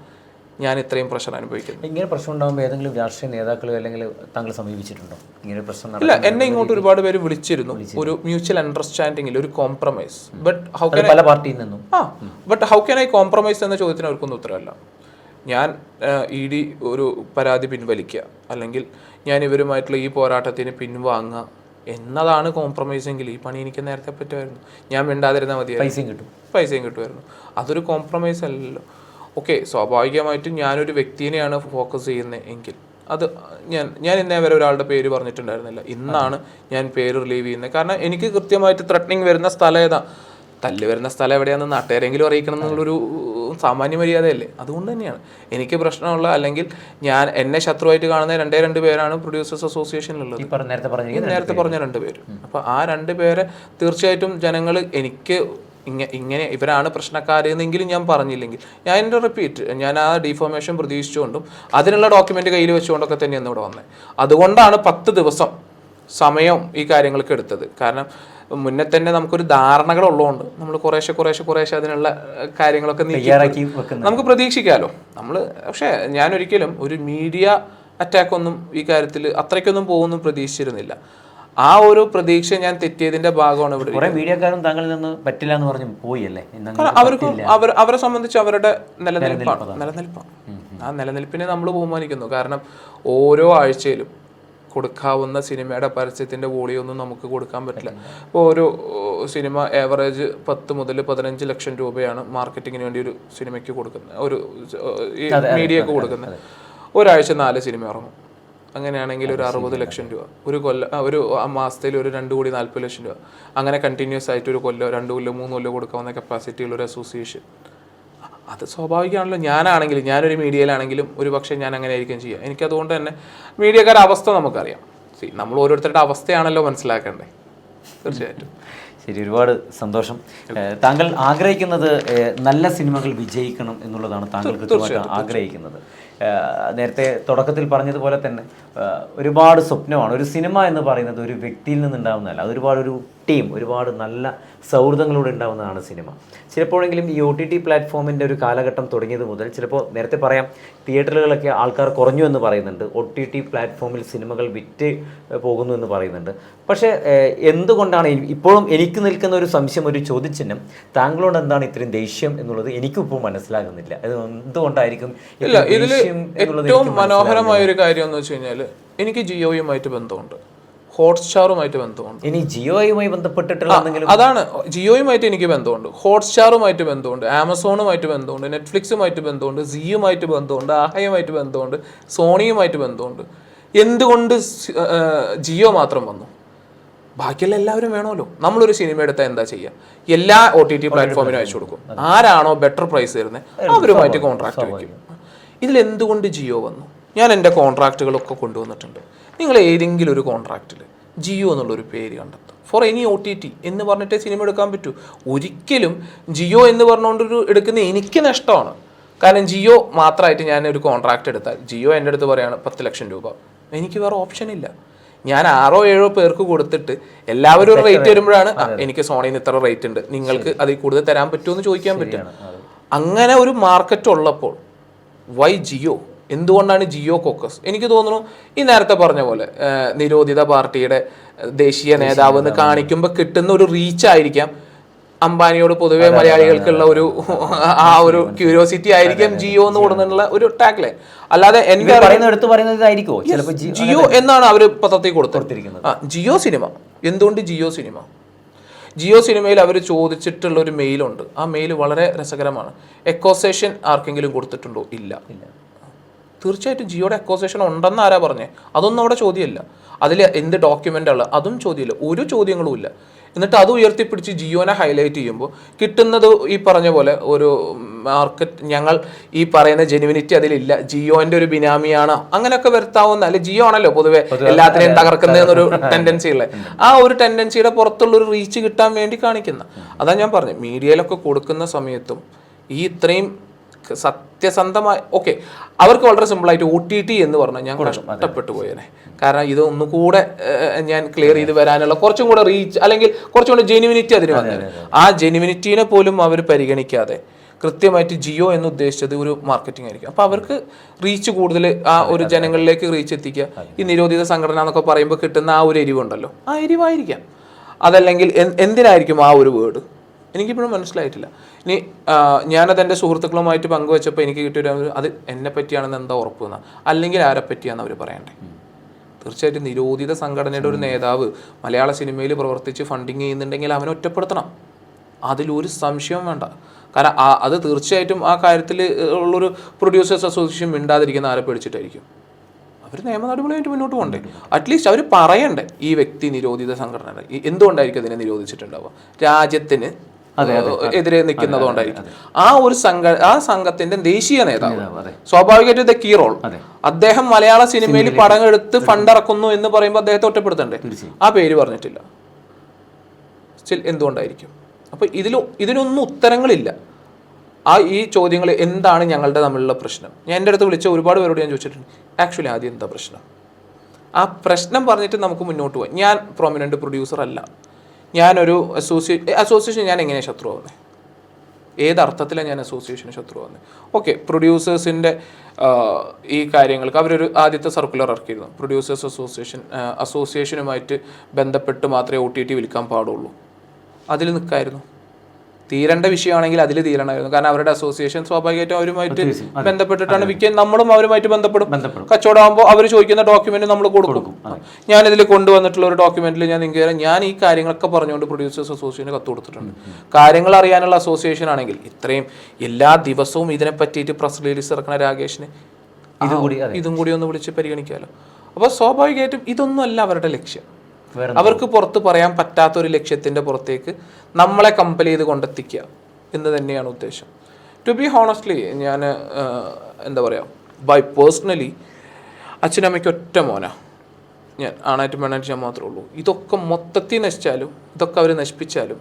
ഞാൻ ഇത്രയും പ്രഷർ അനുഭവിക്കുന്നത്. ഇങ്ങനെ പ്രശ്നം ഉണ്ടാകുമ്പോൾ ഏതെങ്കിലും രാഷ്ട്രീയ നേതാക്കളോ അല്ലെങ്കിൽ താങ്കൾ സമീപിച്ചിട്ടുണ്ടോ? ഇങ്ങനെ പ്രശ്നം ഇല്ല, എന്നെ ഇങ്ങോട്ട് ഒരുപാട് പേര് വിളിച്ചിരുന്നു. ഒരു മ്യൂച്വൽ അണ്ടർസ്റ്റാൻഡിങ്ങിൽ ഒരു കോംപ്രമൈസ്. ബട്ട് പല പാർട്ടിയിൽ നിന്നും ഹൗ ക്യാൻ ഐ കോംപ്രമൈസ് എന്ന ചോദ്യത്തിന് അവർക്കൊന്നും ഉത്തരവല്ല. ഞാൻ ED ഒരു പരാതി പിൻവലിക്കുക, അല്ലെങ്കിൽ ഞാൻ ഇവരുമായിട്ടുള്ള ഈ പോരാട്ടത്തിന് പിൻവാങ്ങുക എന്നതാണ് കോംപ്രമൈസ് എങ്കിൽ ഈ പണി എനിക്ക് നേരത്തെ പറ്റുമായിരുന്നു. ഞാൻ മിണ്ടാതിരുന്നാൽ മതിയായിരുന്നു, പൈസയും കിട്ടുമായിരുന്നു. അതൊരു കോംപ്രമൈസ് അല്ലല്ലോ. ഓക്കെ, സ്വാഭാവികമായിട്ടും ഞാനൊരു വ്യക്തിനെയാണ് ഫോക്കസ് ചെയ്യുന്നത് എങ്കിൽ അത് ഞാൻ ഇന്നേ വരെ ഒരാളുടെ പേര് പറഞ്ഞിട്ടുണ്ടായിരുന്നില്ല. ഇന്നാണ് ഞാൻ പേര് റിലീവ് ചെയ്യുന്നത്. കാരണം എനിക്ക് കൃത്യമായിട്ട് ത്രെറ്റനിങ് വരുന്ന സ്ഥലം ഏതാ. തല്ല് വരുന്ന സ്ഥലം എവിടെയാണെന്ന് നാട്ടുകാരെങ്കിലും അറിയിക്കണം എന്നുള്ളൊരു സാമാന്യ മര്യാദയല്ലേ. അതുകൊണ്ട് തന്നെയാണ് എനിക്ക് പ്രശ്നമുള്ള, അല്ലെങ്കിൽ എന്നെ ശത്രുവായിട്ട് കാണുന്ന രണ്ട് പേരാണ് പ്രൊഡ്യൂസേഴ്സ് അസോസിയേഷനിലുള്ളത്. നേരത്തെ പറഞ്ഞ 2 പേര്. അപ്പോൾ ആ 2 പേരെ തീർച്ചയായിട്ടും ജനങ്ങൾ എനിക്ക് ഇങ്ങനെ ഇവരാണ് പ്രശ്നക്കാരെന്നെങ്കിലും ഞാൻ പറഞ്ഞില്ലെങ്കിൽ ഞാൻ ആ ഡിഫോമേഷൻ പ്രതീക്ഷിച്ചുകൊണ്ടും അതിനുള്ള ഡോക്യുമെന്റ് കയ്യിൽ വെച്ചുകൊണ്ടൊക്കെ തന്നെയാണ് ഇവിടെ വന്നത്. അതുകൊണ്ടാണ് 10 ദിവസം സമയം ഈ കാര്യങ്ങൾക്ക് എടുത്തത്. കാരണം മുന്നേ തന്നെ നമുക്കൊരു ധാരണകളുള്ളതുകൊണ്ട് നമ്മൾ കുറേശ്ശെ അതിനുള്ള കാര്യങ്ങളൊക്കെ നമുക്ക് പ്രതീക്ഷിക്കാമല്ലോ നമ്മൾ. പക്ഷേ ഞാനൊരിക്കലും ഒരു മീഡിയ അറ്റാക്ക് ഒന്നും ഈ കാര്യത്തിൽ അത്രയ്ക്കൊന്നും പോകുമെന്നും പ്രതീക്ഷിച്ചിരുന്നില്ല. ആ ഒരു പ്രതീക്ഷ ഞാൻ തെറ്റിയതിന്റെ ഭാഗമാണ് ഇവിടെ. മീഡിയക്കാരും താങ്കളിൽ നിന്ന് പറ്റില്ല എന്ന് പറഞ്ഞു പോയല്ലേ. അവർക്കും അവരെ സംബന്ധിച്ച് അവരുടെ നിലനിൽപ്പാണ്. ആ നിലനിൽപ്പിനെ നമ്മൾ ബഹുമാനിക്കുന്നു. കാരണം ഓരോ ആഴ്ചയിലും കൊടുക്കാവുന്ന സിനിമയുടെ പരസ്യത്തിന്റെ വോളിയൊന്നും നമുക്ക് കൊടുക്കാൻ പറ്റില്ല. ഇപ്പോൾ ഒരു സിനിമ ആവറേജ് 10 മുതൽ 15 ലക്ഷം രൂപയാണ് മാർക്കറ്റിങ്ങിന് വേണ്ടി ഒരു സിനിമയ്ക്ക് കൊടുക്കുന്നത്, ഒരു മീഡിയക്ക് കൊടുക്കുന്നത്. ഒരാഴ്ച 4 സിനിമ ഇറങ്ങും. അങ്ങനെയാണെങ്കിൽ ഒരു 60 ലക്ഷം രൂപ ഒരു മാസത്തിൽ ഒരു 2,40 ലക്ഷം രൂപ. അങ്ങനെ കണ്ടിന്യൂസ് ആയിട്ട് ഒരു കൊല്ലോ 2 കൊല്ലോ 3 കൊല്ലോ കൊടുക്കാവുന്ന കപ്പാസിറ്റി ഉള്ള ഒരു അസോസിയേഷൻ. അത് സ്വാഭാവികമാണല്ലോ. ഞാനൊരു മീഡിയയിലാണെങ്കിലും ഒരു പക്ഷേ ഞാൻ അങ്ങനെ ആയിരിക്കും ചെയ്യുക. എനിക്കതുകൊണ്ട് തന്നെ മീഡിയക്കാരുടെ അവസ്ഥ നമുക്കറിയാം. നമ്മൾ ഓരോരുത്തരുടെ അവസ്ഥയാണല്ലോ മനസ്സിലാക്കേണ്ടത്. തീർച്ചയായിട്ടും. ശരി, ഒരുപാട് സന്തോഷം. താങ്കൾ ആഗ്രഹിക്കുന്നത് നല്ല സിനിമകൾ വിജയിക്കണം എന്നുള്ളതാണ് താങ്കൾ കൃത്യമായിട്ട് ആഗ്രഹിക്കുന്നത്. നേരത്തെ തുടക്കത്തിൽ പറഞ്ഞതുപോലെ തന്നെ ഒരുപാട് സ്വപ്നമാണ്. ഒരു സിനിമ എന്ന് പറയുന്നത് ഒരു വ്യക്തിയിൽ നിന്നുണ്ടാവുന്നതല്ല, അത് ഒരു ടീം, ഒരുപാട് നല്ല സൗഹൃദങ്ങളിലൂടെ ഉണ്ടാവുന്നതാണ് സിനിമ. ചിലപ്പോഴെങ്കിലും ഈ OTT പ്ലാറ്റ്ഫോമിൻ്റെ ഒരു കാലഘട്ടം തുടങ്ങിയത് മുതൽ ചിലപ്പോൾ നേരത്തെ പറയാം തിയേറ്ററുകളൊക്കെ ആൾക്കാർ കുറഞ്ഞു എന്ന് പറയുന്നുണ്ട്, OTT പ്ലാറ്റ്ഫോമിൽ സിനിമകൾ വിറ്റ് പോകുന്നു എന്ന് പറയുന്നുണ്ട്. പക്ഷേ എന്തുകൊണ്ടാണ് ഇപ്പോഴും എനിക്ക് നിൽക്കുന്ന ഒരു സംശയം, ഒരു ചോദ്യചിഹ്നം, താങ്കളോട് എന്താണ് ഇത്രയും ദേഷ്യം എന്നുള്ളത് എനിക്കും ഇപ്പോൾ മനസ്സിലാകുന്നില്ല. അത് എന്തുകൊണ്ടായിരിക്കും? ഏറ്റവും മനോഹരമായ ഒരു കാര്യം എന്ന് വെച്ച് കഴിഞ്ഞാൽ എനിക്ക് ജിയോയുമായിട്ട് ബന്ധമുണ്ട്, ഹോട്ട്സ്റ്റാറുമായിട്ട് ബന്ധമുണ്ട്. ഇനി ജിയോയുമായി ബന്ധപ്പെട്ടിട്ടുള്ള അതാണ്, ജിയോയുമായിട്ട് എനിക്ക് ബന്ധമുണ്ട്, ഹോട്ട്സ്റ്റാറുമായിട്ട് ബന്ധമുണ്ട്, ആമസോണുമായിട്ട് ബന്ധമുണ്ട്, നെറ്റ്ഫ്ലിക്സുമായിട്ട് ബന്ധമുണ്ട്, സിയുമായിട്ട് ബന്ധമുണ്ട്, ആഹയുമായിട്ട് ബന്ധമുണ്ട്, സോണിയുമായിട്ട് ബന്ധമുണ്ട്. എന്തുകൊണ്ട് ജിയോ മാത്രം വന്നു? ബാക്കിയുള്ള എല്ലാവരും വേണമല്ലോ. നമ്മളൊരു സിനിമ എടുത്താൽ എന്താ ചെയ്യുക? എല്ലാ OTT പ്ലാറ്റ്ഫോമിനും അയച്ചു കൊടുക്കും. ആരാണോ ബെറ്റർ പ്രൈസ് തരുന്നത് അവരുമായിട്ട് കോൺട്രാക്ട് വയ്ക്കും. ഇതിലെന്തുകൊണ്ട് ജിയോ വന്നു? ഞാൻ എൻ്റെ കോൺട്രാക്റ്റുകളൊക്കെ കൊണ്ടുവന്നിട്ടുണ്ട്. നിങ്ങൾ ഏതെങ്കിലും ഒരു കോൺട്രാക്റ്റിൽ ജിയോ എന്നുള്ളൊരു പേര് കണ്ടെത്തും. ഫോർ എനി OTT എന്ന് പറഞ്ഞിട്ടേ സിനിമ എടുക്കാൻ പറ്റൂ. ഒരിക്കലും ജിയോ എന്ന് പറഞ്ഞുകൊണ്ടൊരു എടുക്കുന്ന എനിക്ക് നഷ്ടമാണ്. കാരണം ജിയോ മാത്രമായിട്ട് ഞാൻ ഒരു കോൺട്രാക്റ്റ് എടുത്താൽ ജിയോ എൻ്റെ അടുത്ത് പറയാണ് 10 ലക്ഷം രൂപ. എനിക്ക് വേറെ ഓപ്ഷൻ ഇല്ല. ഞാൻ 6-7 പേർക്ക് കൊടുത്തിട്ട് എല്ലാവരും ഒരു റേറ്റ് വരുമ്പോഴാണ് എനിക്ക് സോണിയിൽ നിന്ന് ഇത്ര റേറ്റ് ഉണ്ട്, നിങ്ങൾക്ക് അതിൽ കൂടുതൽ തരാൻ പറ്റുമോ എന്ന് ചോദിക്കാൻ പറ്റും. അങ്ങനെ ഒരു മാർക്കറ്റ് ഉള്ളപ്പോൾ വൈ ജിയോ? എന്തുകൊണ്ടാണ് ജിയോ ഫോക്കസ്? എനിക്ക് തോന്നുന്നു ഈ നേരത്തെ പറഞ്ഞ പോലെ നിരോധിത പാർട്ടിയുടെ ദേശീയ നേതാവ് എന്ന് കാണിക്കുമ്പോൾ കിട്ടുന്ന ഒരു റീച്ച് ആയിരിക്കാം അംബാനിയോട് പൊതുവെ മലയാളികൾക്കുള്ള ഒരു ക്യൂരിയോസിറ്റി ആയിരിക്കാം ജിയോ എന്ന് കൊടുന്നുള്ള ഒരു ടാഗ് ലൈൻ. അല്ലാതെ എനിക്ക് ജിയോ എന്നാണ് അവർ പത്രത്തിൽ കൊടുത്തിരിക്കുന്നത്. ജിയോ സിനിമ. എന്തുകൊണ്ട് ജിയോ സിനിമ? ജിയോ സിനിമയിൽ അവർ ചോദിച്ചിട്ടുള്ള ഒരു മെയിലുണ്ട്. ആ മെയിൽ വളരെ രസകരമാണ്. എക്കോസേഷൻ ആർക്കെങ്കിലും കൊടുത്തിട്ടുണ്ടോ? ഇല്ല. തീർച്ചയായിട്ടും ജിയോയുടെ എക്കോസേഷൻ ഉണ്ടെന്ന് ആരാ പറഞ്ഞേ? അതൊന്നും അവിടെ ചോദ്യമല്ല. അതിൽ എന്ത് ഡോക്യുമെൻ്റാണ് അതും ചോദ്യമില്ല, ഒരു ചോദ്യങ്ങളും ഇല്ല. എന്നിട്ട് അത് ഉയർത്തിപ്പിടിച്ച് ജിയോനെ ഹൈലൈറ്റ് ചെയ്യുമ്പോൾ കിട്ടുന്നത് ഈ പറഞ്ഞ പോലെ ഒരു മാർക്കറ്റ്, ഞങ്ങൾ ഈ പറയുന്ന ജെനുവിനിറ്റി അതിലില്ല, ജിയോന്റെ ഒരു ബിനാമിയാണ്, അങ്ങനെയൊക്കെ വരുത്താവുന്ന, അല്ലെ ജിയോ ആണല്ലോ പൊതുവെ എല്ലാത്തിനെയും തകർക്കുന്നതെന്നൊരു ടെൻഡൻസി ഉള്ളത്. ആ ഒരു ടെൻഡൻസിയുടെ പുറത്തുള്ളൊരു റീച്ച് കിട്ടാൻ വേണ്ടി കാണിക്കുന്ന, അതാ ഞാൻ പറഞ്ഞു മീഡിയയിലൊക്കെ കൊടുക്കുന്ന സമയത്തും ഈ ഇത്രയും സത്യസന്ധമായ അവർക്ക് വളരെ സിമ്പിളായിട്ട് OTT എന്ന് പറഞ്ഞാൽ ഞാൻ കഷ്ടപ്പെട്ടു പോയേനെ. കാരണം ഇത് ഒന്നുകൂടെ ഞാൻ ക്ലിയർ ചെയ്ത് വരാനുള്ള കുറച്ചും കൂടെ റീച്ച്, അല്ലെങ്കിൽ കുറച്ചും കൂടെ ജെനുവിനിറ്റി അതിന് വന്നത്. ആ ജെനുവിനിറ്റീനെ പോലും അവർ പരിഗണിക്കാതെ കൃത്യമായിട്ട് ജിയോ എന്ന് ഉദ്ദേശിച്ചത് ഒരു മാർക്കറ്റിംഗ് ആയിരിക്കും. അപ്പോൾ അവർക്ക് റീച്ച് കൂടുതൽ, ആ ഒരു ജനങ്ങളിലേക്ക് റീച്ച് എത്തിക്കുക. ഈ നിരോധിത സംഘടന എന്നൊക്കെ പറയുമ്പോൾ കിട്ടുന്ന ആ ഒരു എരിവുണ്ടല്ലോ, ആ എരിവായിരിക്കാം. അതല്ലെങ്കിൽ എന്തിനായിരിക്കും ആ ഒരു വേർഡ്? എനിക്കിപ്പോഴും മനസ്സിലായിട്ടില്ല. ഇനി ഞാനത് എൻ്റെ സുഹൃത്തുക്കളുമായിട്ട് പങ്കുവെച്ചപ്പോൾ എനിക്ക് കിട്ടിയൊരു അത് എന്നെ പറ്റിയാണെന്ന് എന്താ ഉറപ്പ് എന്നാ, അല്ലെങ്കിൽ ആരെ പറ്റിയാണെന്ന് അവർ പറയണ്ടേ? തീർച്ചയായിട്ടും നിരോധിത സംഘടനയുടെ ഒരു നേതാവ് മലയാള സിനിമയിൽ പ്രവർത്തിച്ച് ഫണ്ടിങ് ചെയ്യുന്നുണ്ടെങ്കിൽ അവനെ ഒറ്റപ്പെടുത്തണം, അതിലൊരു സംശയവും വേണ്ട. കാരണം അത് തീർച്ചയായിട്ടും ആ കാര്യത്തിൽ ഉള്ളൊരു പ്രൊഡ്യൂസേഴ്സ് അസോസിയേഷൻ മിണ്ടാതിരിക്കുന്ന ആരെ പേടിച്ചിട്ടായിരിക്കും? അവർ നിയമ നടപടിയായിട്ട് മുന്നോട്ട് പോകണ്ടേ? അറ്റ്ലീസ്റ്റ് അവർ പറയണ്ടേ ഈ വ്യക്തി നിരോധിത സംഘടന, എന്തുകൊണ്ടായിരിക്കും അതിനെ നിരോധിച്ചിട്ടുണ്ടാവുക? രാജ്യത്തിന് എതിരെ നിൽക്കുന്നതുകൊണ്ടായിരിക്കും. ആ സംഘത്തിന്റെ ദേശീയ നേതാവ് സ്വാഭാവികമായിട്ടും ഇത് കീ റോൾ. അദ്ദേഹം മലയാള സിനിമയിൽ പടമെടുത്ത് ഫണ്ട് ഇറക്കുന്നു എന്ന് പറയുമ്പോൾ അദ്ദേഹത്തെ ഒറ്റപ്പെടുത്തണ്ടേ? ആ പേര് പറഞ്ഞിട്ടില്ല. സ്റ്റിൽ എന്തുകൊണ്ടായിരിക്കും? അപ്പൊ ഇതിനൊന്നും ഉത്തരങ്ങളില്ല. ഈ ചോദ്യങ്ങൾ എന്താണ് ഞങ്ങളുടെ തമ്മിലുള്ള പ്രശ്നം? ഞാൻ എൻ്റെ അടുത്ത് വിളിച്ച ഒരുപാട് പേരോട് ഞാൻ ചോദിച്ചിട്ടുണ്ട്, ആക്ച്വലി ആദ്യം എന്താ പ്രശ്നം? ആ പ്രശ്നം പറഞ്ഞിട്ട് നമുക്ക് മുന്നോട്ട് പോകാം. ഞാൻ പ്രൊമിനൻ്റ് പ്രൊഡ്യൂസർ അല്ല, ഞാനൊരു അസോസിയേഷൻ ഞാൻ എങ്ങനെയാണ് ശത്രുവാകുന്നത്? ഏതർത്ഥത്തിലാണ് ഞാൻ അസോസിയേഷന് ശത്രുവാകുന്നത്? ഓക്കെ, പ്രൊഡ്യൂസേഴ്സിൻ്റെ ഈ കാര്യങ്ങൾക്ക് അവരൊരു ആദ്യത്തെ സർക്കുലർ ഇറക്കിയിരുന്നു. പ്രൊഡ്യൂസേഴ്സ് അസോസിയേഷനുമായിട്ട് ബന്ധപ്പെട്ട് മാത്രമേ OTT വിൽക്കാൻ പാടുള്ളൂ. അതിൽ നിൽക്കായിരുന്നു. തീരേണ്ട വിഷയമാണെങ്കിൽ അതിൽ തീരണമായിരുന്നു. കാരണം അവരുടെ അസോസിയേഷൻ സ്വാഭാവികമായിട്ടും അവരുമായിട്ട് ബന്ധപ്പെട്ടിട്ടാണ് വിൽക്കാൻ. നമ്മളും അവരുമായിട്ട് ബന്ധപ്പെടും. കച്ചവടമാകുമ്പോൾ അവർ ചോദിക്കുന്ന ഡോക്യുമെന്റ് നമ്മൾ കൊടുക്കും. ഞാനിതിൽ കൊണ്ടുവന്നിട്ടുള്ള ഒരു ഡോക്യുമെന്റിൽ ഞാൻ ഈ കാര്യങ്ങളൊക്കെ പറഞ്ഞുകൊണ്ട് പ്രൊഡ്യൂസേഴ്സ് അസോസിയേഷന് കത്ത് കൊടുത്തിട്ടുണ്ട്. കാര്യങ്ങൾ അറിയാനുള്ള അസോസിയേഷൻ ആണെങ്കിൽ ഇത്രയും എല്ലാ ദിവസവും ഇതിനെ പറ്റിയിട്ട് പ്രസ് റിലീസ് ഇറക്കുന്ന രാകേഷിന് ഇതും കൂടി ഒന്ന് വിളിച്ച് പരിഗണിക്കാമല്ലോ. അപ്പോൾ സ്വാഭാവികമായിട്ടും ഇതൊന്നും അല്ല അവരുടെ ലക്ഷ്യം. അവർക്ക് പുറത്ത് പറയാൻ പറ്റാത്ത ഒരു ലക്ഷ്യത്തിന്റെ പുറത്തേക്ക് നമ്മളെ കമ്പൽ ചെയ്ത് കൊണ്ടെത്തിക്കുക എന്ന് തന്നെയാണ് ഉദ്ദേശം. ടു ബി ഹോണസ്റ്റ്ലി, ഞാൻ എന്താ പറയുക, ബൈ പേഴ്സണലി അച്ഛനമ്മയ്ക്ക് ഒറ്റ മോനാ ഞാൻ. ആണായിട്ടും പെണ്ണായിട്ടും ഞാൻ മാത്രമേ ഉള്ളൂ. ഇതൊക്കെ മൊത്തത്തിൽ നശിച്ചാലും ഇതൊക്കെ അവർ നശിപ്പിച്ചാലും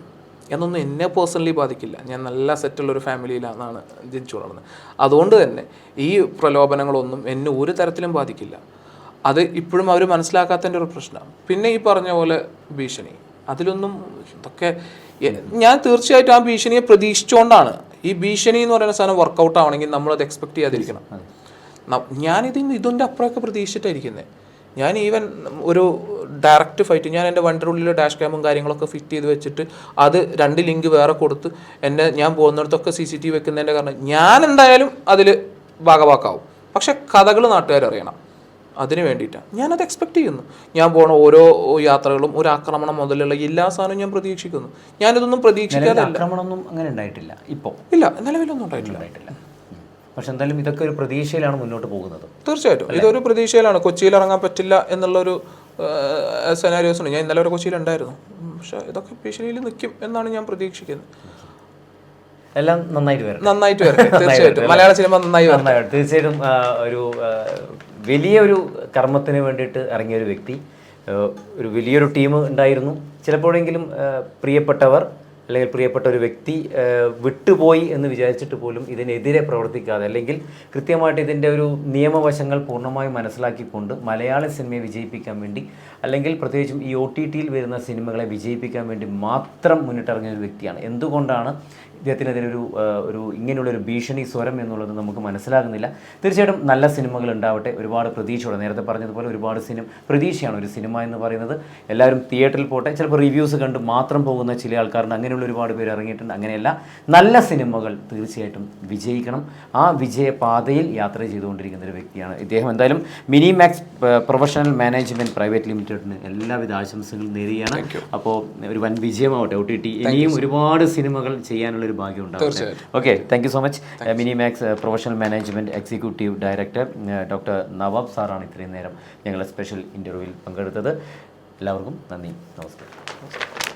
എന്നൊന്നും എന്നെ പേഴ്സണലി ബാധിക്കില്ല. ഞാൻ നല്ല സെറ്റുള്ളൊരു ഫാമിലിയിലാണ് ജനിച്ചു വളർന്നത്. അതുകൊണ്ട് തന്നെ ഈ പ്രലോഭനങ്ങളൊന്നും എന്നെ ഒരു തരത്തിലും ബാധിക്കില്ല. അത് ഇപ്പോഴും അവർ മനസ്സിലാക്കാത്തതിൻ്റെ ഒരു പ്രശ്നമാണ്. പിന്നെ ഈ പറഞ്ഞ പോലെ ഭീഷണി, അതിലൊന്നും ഇതൊക്കെ ഞാൻ തീർച്ചയായിട്ടും ആ ഭീഷണിയെ പ്രതീക്ഷിച്ചുകൊണ്ടാണ്. ഈ ഭീഷണി എന്ന് പറയുന്ന സാധനം വർക്കൗട്ട് ആവണമെങ്കിൽ നമ്മളത് എക്സ്പെക്ട് ചെയ്യാതിരിക്കണം. ഇതിൻ്റെ അപ്പുറമൊക്കെ പ്രതീക്ഷിച്ചിട്ടായിരിക്കുന്നത്. ഞാൻ ഈവൻ ഒരു ഡയറക്റ്റ് ഫൈറ്റ്, ഞാൻ എൻ്റെ വണ്ടിയുടെ ഉള്ളിൽ ഡാഷ് ക്യാമും കാര്യങ്ങളൊക്കെ ഫിറ്റ് ചെയ്ത് വെച്ചിട്ട് അത് 2 ലിങ്ക് വേറെ കൊടുത്ത് ഞാൻ പോകുന്നിടത്തൊക്കെ CCTV വെക്കുന്നതിൻ്റെ കാരണം ഞാൻ എന്തായാലും അതിൽ ഭാഗവാക്കാവും. പക്ഷെ കഥകൾ നാട്ടുകാരറിയണം. അതിന് വേണ്ടിയിട്ടാണ് ഞാനത് എക്സ്പെക്ട് ചെയ്യുന്നു. ഞാൻ പോണ ഓരോ യാത്രകളും ഒരു ആക്രമണം മുതലുള്ള എല്ലാ സാധനവും ഞാൻ പ്രതീക്ഷിക്കുന്നു. ഞാനിതൊന്നും പ്രതീക്ഷിക്കാതെ ആക്രമണമൊന്നും അങ്ങനെ ഉണ്ടായിട്ടില്ല, ഇപ്പോൾ ഇല്ല, നിലവിലൊന്നും ഉണ്ടായിട്ടില്ല. പക്ഷെ എന്തായാലും ഇതൊക്കെ ഒരു പ്രതീക്ഷയിലാണ് മുന്നോട്ട് പോകുന്നത്. തീർച്ചയായിട്ടും ഇതൊരു പ്രതീക്ഷയിലാണ്. കൊച്ചിയിൽ ഇറങ്ങാൻ പറ്റില്ല എന്നുള്ളൊരു സെനാരിയോസ് ഉണ്ട്. ഞാൻ ഇന്നലെ വരെ കൊച്ചിയിലുണ്ടായിരുന്നു. പക്ഷെ ഇതൊക്കെ ഭീഷണിയിൽ നിൽക്കും എന്നാണ് ഞാൻ പ്രതീക്ഷിക്കുന്നത്. എല്ലാം നന്നായിട്ട് വരട്ടെ. തീർച്ചയായിട്ടും മലയാള സിനിമ നന്നായി വരട്ടെ. തീർച്ചയായിട്ടും വലിയൊരു കർമ്മത്തിന് വേണ്ടിയിട്ട് ഇറങ്ങിയൊരു വ്യക്തി, ഒരു വലിയൊരു ടീം ഉണ്ടായിരുന്നു. ചിലപ്പോഴെങ്കിലും പ്രിയപ്പെട്ടവർ അല്ലെങ്കിൽ പ്രിയപ്പെട്ട ഒരു വ്യക്തി വിട്ടുപോയി എന്ന് വിചാരിച്ചിട്ട് പോലും ഇതിനെതിരെ പ്രവർത്തിക്കാതെ, അല്ലെങ്കിൽ കൃത്യമായിട്ട് ഇതിൻ്റെ ഒരു നിയമവശങ്ങൾ പൂർണ്ണമായും മനസ്സിലാക്കിക്കൊണ്ട് മലയാള സിനിമയെ വിജയിപ്പിക്കാൻ വേണ്ടി, അല്ലെങ്കിൽ പ്രത്യേകിച്ചും ഈ OTTയിൽ വരുന്ന സിനിമകളെ വിജയിപ്പിക്കാൻ വേണ്ടി മാത്രം മുന്നിട്ടിറങ്ങിയ ഒരു വ്യക്തിയാണ്. എന്തുകൊണ്ടാണ് ഇദ്ദേഹത്തിനെതിരെ ഒരു ഇങ്ങനെയുള്ളൊരു ഭീഷണി സ്വരം എന്നുള്ളത് നമുക്ക് മനസ്സിലാകുന്നില്ല. തീർച്ചയായിട്ടും നല്ല സിനിമകൾ ഉണ്ടാവട്ടെ, ഒരുപാട് പ്രതീക്ഷയോടെ. നേരത്തെ പറഞ്ഞതുപോലെ ഒരുപാട് പ്രതീക്ഷയാണ് ഒരു സിനിമ എന്ന് പറയുന്നത്. എല്ലാവരും തിയേറ്ററിൽ പോട്ടെ. ചിലപ്പോൾ റിവ്യൂസ് കണ്ട് മാത്രം പോകുന്ന ചില ആൾക്കാരുണ്ട്. അങ്ങനെയുള്ള ഒരുപാട് പേര് ഇറങ്ങിയിട്ടുണ്ട്. അങ്ങനെയല്ല, നല്ല സിനിമകൾ തീർച്ചയായിട്ടും വിജയിക്കണം. ആ വിജയപാതയിൽ യാത്ര ചെയ്തുകൊണ്ടിരിക്കുന്ന ഒരു വ്യക്തിയാണ് ഇദ്ദേഹം. എന്തായാലും മിനിമാക്സ് പ്രൊഫഷണൽ മാനേജ്മെൻറ്റ് പ്രൈവറ്റ് ലിമിറ്റഡിന് എല്ലാവിധ ആശംസകളും നേരുകയാണ്. അപ്പോൾ ഒരു വൻ വിജയമാവട്ടെ OTT. ഇനിയും ഒരുപാട് സിനിമകൾ ചെയ്യാനുള്ള ഒരു ഭാഗ്യം ഉണ്ടാവും. Okay, thank you so much. Minimax professional management executive director doctor Nawab സാറാണ് ഇത്രയും നേരം ഞങ്ങളുടെ സ്പെഷ്യൽ ഇൻ്റർവ്യൂവിൽ പങ്കെടുത്തത്. എല്ലാവർക്കും നന്ദി, നമസ്കാരം.